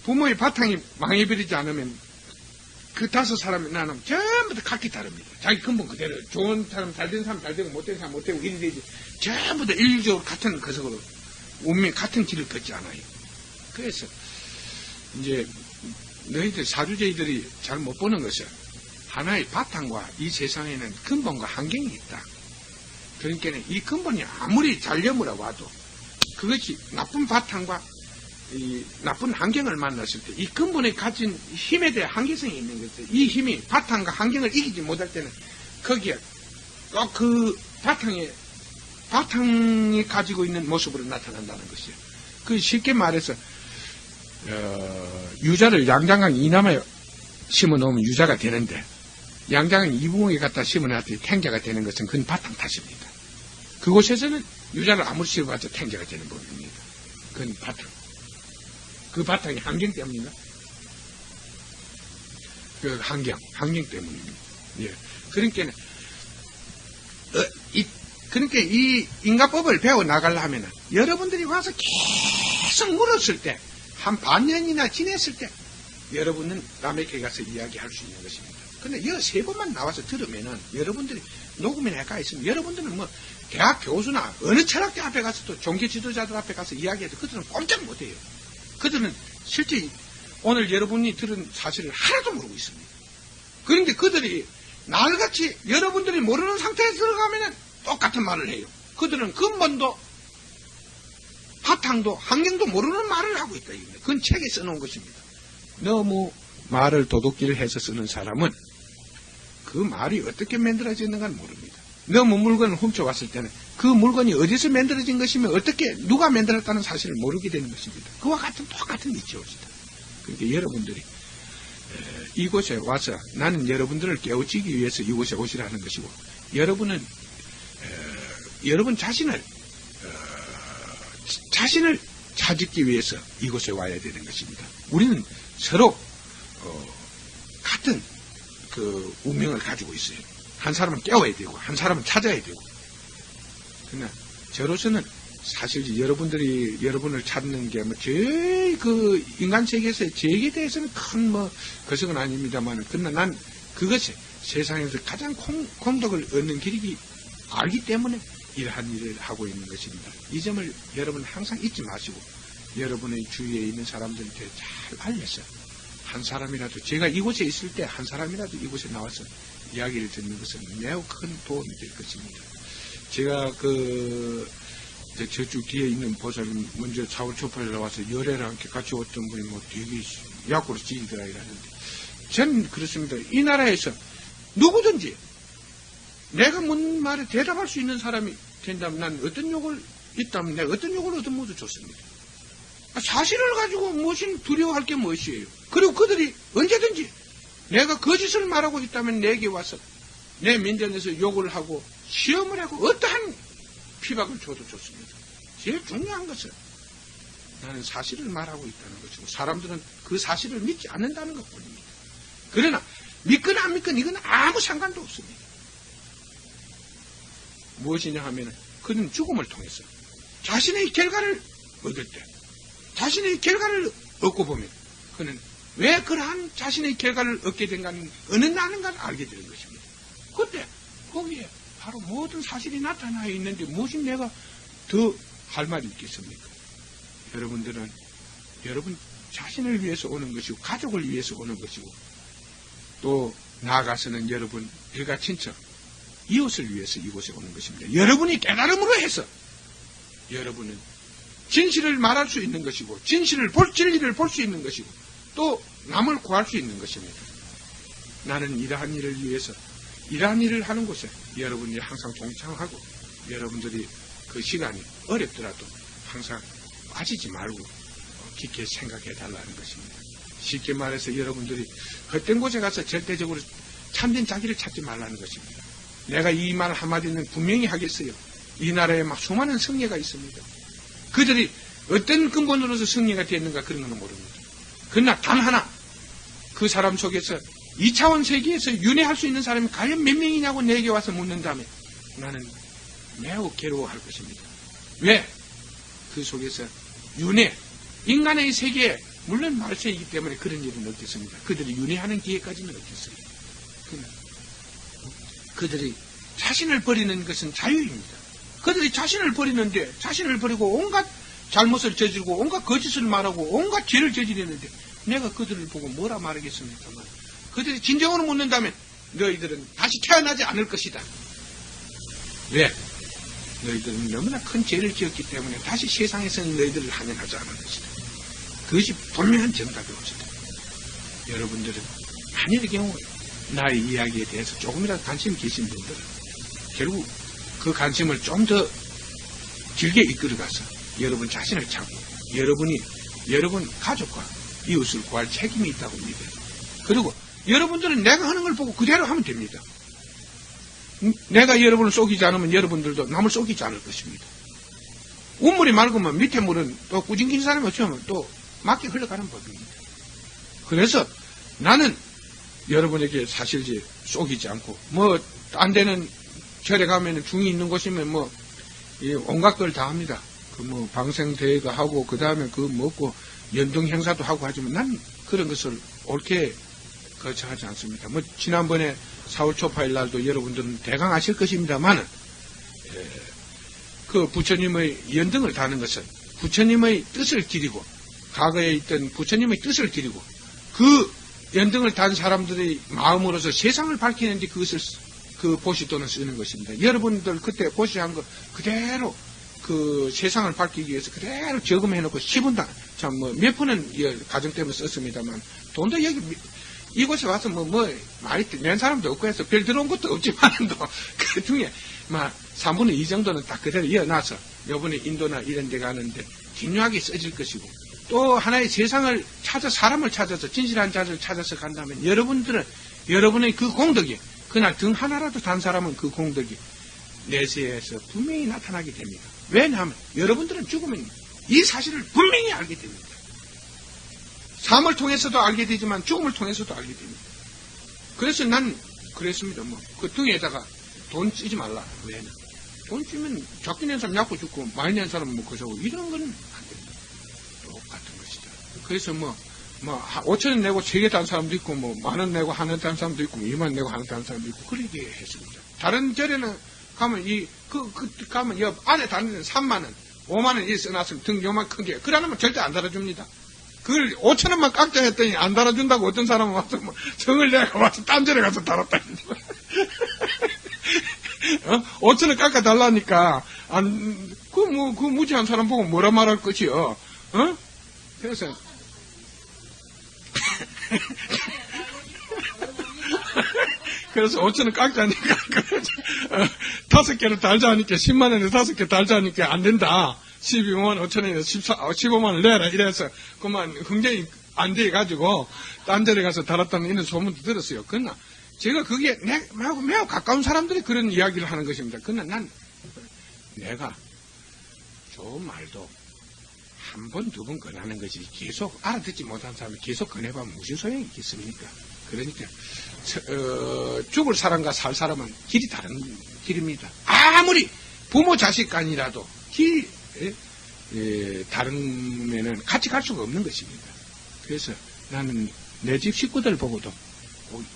부모의 바탕이 망해버리지 않으면 그 다섯 사람이 나는 전부 다 각기 다릅니다. 자기 근본 그대로 좋은 사람 잘된 사람 잘되고 못된 사람 못되고 이리 되지 전부 다 일률적으로 같은 것으로 운명 같은 길을 걷지 않아요. 그래서 이제 너희들 사주제이들이 잘 못 보는 것은 하나의 바탕과 이 세상에는 근본과 환경이 있다. 그러니까 이 근본이 아무리 잘 여물어 와도 그것이 나쁜 바탕과 이 나쁜 환경을 만났을 때 이 근본에 가진 힘에 대한 한계성이 있는 거죠. 이 힘이 바탕과 환경을 이기지 못할 때는 거기에 꼭 그 바탕이 가지고 있는 모습으로 나타난다는 것이에요. 그 쉽게 말해서 유자를 양장강 이남에 심어 놓으면 유자가 되는데 양장강 이붕에 갖다 심어 놨더니 탱자가 되는 것은 그건 바탕 탓입니다. 그곳에서는 유자를 아무리 심어봤자 탱자가 되는 법입니다. 그건 바탕. 그 바탕이 환경 때문인가? 그 환경 때문입니다. 예. 그러니까 이 인가법을 배워 나가려면 여러분들이 와서 계속 물었을 때, 한 반년이나 지냈을 때, 여러분은 남에게 가서 이야기할 수 있는 것입니다. 근데 여 세 번만 나와서 들으면은 여러분들이 녹음이나 해가 있으면 여러분들은 뭐 대학 교수나 어느 철학자 앞에 가서 또 종교 지도자들 앞에 가서 이야기해도 그들은 꼼짝 못해요. 그들은 실제 오늘 여러분이 들은 사실을 하나도 모르고 있습니다. 그런데 그들이 날같이 여러분들이 모르는 상태에 들어가면 똑같은 말을 해요. 그들은 근본도 바탕도 환경도 모르는 말을 하고 있다. 그건 책에 써놓은 것입니다. 너무 말을 도둑질 해서 쓰는 사람은 그 말이 어떻게 만들어졌는가는 모릅니다. 너무 물건을 훔쳐왔을 때는 그 물건이 어디서 만들어진 것이며 어떻게 누가 만들었다는 사실을 모르게 되는 것입니다. 그와 같은 똑같은 이치입니다. 그러니까 여러분들이 이곳에 와서 나는 여러분들을 깨우치기 위해서 이곳에 오시라는 것이고 여러분은 여러분 자신을 찾기 위해서 이곳에 와야 되는 것입니다. 우리는 서로 같은 그 운명을 가지고 있어요. 한 사람은 깨워야 되고 한 사람은 찾아야 되고. 그러나 저로서는 사실 여러분들이 여러분을 찾는 게 뭐 제일 그 인간 세계에서 제게 대해서는 큰 뭐 거석은 아닙니다만 그러나 난 그것이 세상에서 가장 공덕을 얻는 길이기 알기 때문에 이러한 일을 하고 있는 것입니다. 이 점을 여러분 항상 잊지 마시고 여러분의 주위에 있는 사람들한테 잘 알려서 한 사람이라도 제가 이곳에 있을 때 한 사람이라도 이곳에 나와서 이야기를 듣는 것은 매우 큰 도움이 될 것입니다. 제가 저쪽 뒤에 있는 보살님 먼저 4월 초파에 나와서 열애랑 함께 같이 왔던 분이 뭐 되게 약고로 지지더라 이러는데 저는 그렇습니다. 이 나라에서 누구든지 내가 묻는 말에 대답할 수 있는 사람이 된다면 난 어떤 욕을 있다면 내가 어떤 욕을 얻은 모두 좋습니다. 사실을 가지고 무엇이 두려워할 게 무엇이에요. 그리고 그들이 언제든지 내가 거짓을 말하고 있다면 내게 와서 내 면전에서 욕을 하고 시험을 하고 어떠한 피박을 줘도 좋습니다. 제일 중요한 것은 나는 사실을 말하고 있다는 것이고 사람들은 그 사실을 믿지 않는다는 것뿐입니다. 그러나 믿건 안 믿건 이건 아무 상관도 없습니다. 무엇이냐 하면 그는 죽음을 통해서 자신의 결과를 얻을 때 자신의 결과를 얻고 보면 그는 왜 그러한 자신의 결과를 얻게 된가는 어느 나는가를 알게 되는 것입니다. 그때 거기에 바로 모든 사실이 나타나 있는데 무엇이 내가 더 할 말이 있겠습니까? 여러분들은 여러분 자신을 위해서 오는 것이고 가족을 위해서 오는 것이고 또 나아가서는 여러분 일가 친척 이웃을 위해서 이곳에 오는 것입니다. 여러분이 깨달음으로 해서 여러분은 진실을 말할 수 있는 것이고 진리를 볼 수 있는 것이고 또 남을 구할 수 있는 것입니다. 나는 이러한 일을 위해서 이러한 일을 하는 곳에 여러분이 항상 동참하고 여러분들이 그 시간이 어렵더라도 항상 빠지지 말고 깊게 생각해 달라는 것입니다. 쉽게 말해서 여러분들이 헛된 곳에 가서 절대적으로 참된 자기를 찾지 말라는 것입니다. 내가 이 말 한마디는 분명히 하겠어요. 이 나라에 막 수많은 성례가 있습니다. 그들이 어떤 근본으로서 성례가 됐는가 그런 건 모릅니다. 그러나 단 하나 그 사람 속에서 2차원 세계에서 윤회할 수 있는 사람이 과연 몇 명이냐고 내게 와서 묻는다면 나는 매우 괴로워할 것입니다. 왜? 그 속에서 윤회, 인간의 세계에 물론 말세이기 때문에 그런 일은 없겠습니다. 그들이 윤회하는 기회까지는 없겠어요. 그들이 자신을 버리는 것은 자유입니다. 그들이 자신을 버리는데 자신을 버리고 온갖 잘못을 저지르고 온갖 거짓을 말하고 온갖 죄를 저지르는데 내가 그들을 보고 뭐라 말하겠습니까만 그들이 진정으로 묻는다면 너희들은 다시 태어나지 않을 것이다. 왜? 너희들은 너무나 큰 죄를 지었기 때문에 다시 세상에서는 너희들을 환영하지 않을 것이다. 그것이 분명한 정답일 것이다. 여러분들은 만일의 경우 나의 이야기에 대해서 조금이라도 관심이 계신 분들은 결국 그 관심을 좀 더 길게 이끌어가서 여러분 자신을 찾고 여러분 가족과 이웃을 구할 책임이 있다고 믿어요. 그리고 여러분들은 내가 하는 걸 보고 그대로 하면 됩니다. 내가 여러분을 속이지 않으면 여러분들도 남을 속이지 않을 것입니다. 우물이 맑으면 밑에 물은 또 꾸징긴 사람이 없으면 또 맞게 흘러가는 법입니다. 그래서 나는 여러분에게 사실지 속이지 않고 안 되는 절에 가면 중이 있는 곳이면 온갖 걸 다 합니다. 방생대회가 하고 그 다음에 먹고 연등 행사도 하고 하지만 난 그런 것을 옳게 거쳐하지 않습니다. 지난번에 4월 초파일 날도 여러분들은 대강 아실 것입니다만은 그 부처님의 연등을 다는 것은 부처님의 뜻을 기리고 과거에 있던 부처님의 뜻을 기리고 그 연등을 단 사람들의 마음으로서 세상을 밝히는데 그것을 그 보시돈을 쓰는 것입니다. 여러분들 그때 보시한 거 그대로 그 세상을 밝히기 위해서 그대로 저금해놓고 10분당 참 몇 푼은 가정 때문에 썼습니다만 돈도 여기 이곳에 와서 많이 낸 사람도 없고 해서 별 들어온 것도 없지만도 그 중에 3분의 2 정도는 딱 그대로 이어놔서 요번에 인도나 이런 데 가는데 중요하게 써질 것이고 또 하나의 세상을 사람을 찾아서 진실한 자를 찾아서 간다면 여러분의 그 공덕이 그날 등 하나라도 단 사람은 그 공덕이 내세에서 분명히 나타나게 됩니다. 왜냐하면 여러분들은 죽으면 이 사실을 분명히 알게 됩니다. 삶을 통해서도 알게 되지만 죽음을 통해서도 알게 됩니다. 그래서 난 그랬습니다. 그 등에다가 돈 쓰지 말라. 왜냐? 돈 쓰면 작게 낸 사람 약고 죽고 많이 낸 사람은 먹고 자고 이런 건 안 됩니다. 똑같은 것이다. 그래서 5천원 내고 3개 단 사람도 있고 10,000원 내고 하나 단 사람도 있고 2만 내고 하나 단 사람도 있고 그렇게 했습니다. 다른 절에는 가면 가면 옆 안에 다니는 3만원 5만원 이 써놨으면 등 요만큼 게 그러면 절대 안 달아줍니다. 그걸 5천원만 깎자 했더니 안 달아준다고 어떤 사람은 와서 정을 내가 와서 딴 절에 가서 달았다. 5천원 깎아달라니까 그 무지한 사람 보고 뭐라 말할 것이요. 그래서 그래서 5천원 깎자니까 5개를 달자니까 10만원에 5개 달자니까 안 된다. 12만 5천원에서 15만원 내라 이래서 그만 굉장히 안 돼가지고 딴 데에 가서 달았다는 이런 소문도 들었어요. 그러나 제가 그게 매우 가까운 사람들이 그런 이야기를 하는 것입니다. 그러나 내가 좋은 말도 한 번, 두 번 권하는 것이 계속 알아듣지 못한 사람이 계속 권해보면 무슨 소용이 있겠습니까? 그러니까 죽을 사람과 살 사람은 길이 다른 길입니다. 아무리 부모 자식 간이라도 길이 다르면은 같이 갈 수가 없는 것입니다. 그래서 나는 내 집 식구들 보고도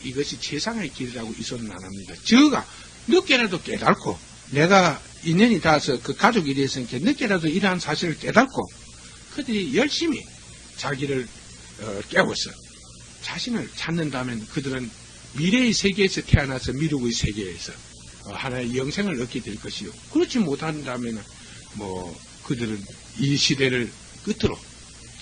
이것이 세상의 길이라고 이 소리는 안 합니다. 저가 늦게라도 깨닫고 내가 인연이 닿아서 그 가족 일에 있으니까 늦게라도 이러한 사실을 깨닫고 그들이 열심히 자기를 깨워서 자신을 찾는다면 그들은 미래의 세계에서 태어나서 미루의 세계에서 하나의 영생을 얻게 될 것이요. 그렇지 못한다면 뭐 그들은 이 시대를 끝으로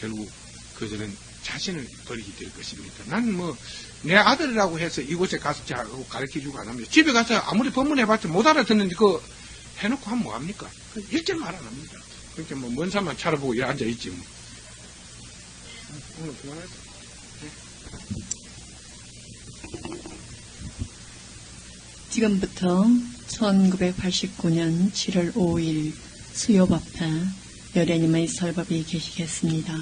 결국 그들은 자신을 버리게 될 것입니다. 나는 뭐 내 아들이라고 해서 이곳에 가서 가르쳐주고 안 합니다. 집에 가서 아무리 법문해봤자 못 알아듣는데 그거 해놓고 하면 뭐합니까? 일절 말 안 합니다. 그러니까 뭐 먼 산만 차려보고 이래 앉아있지 뭐. 오늘 그만하자. 지금부터 1989년 7월 5일 수요법화 열애님의 설법이 계시겠습니다.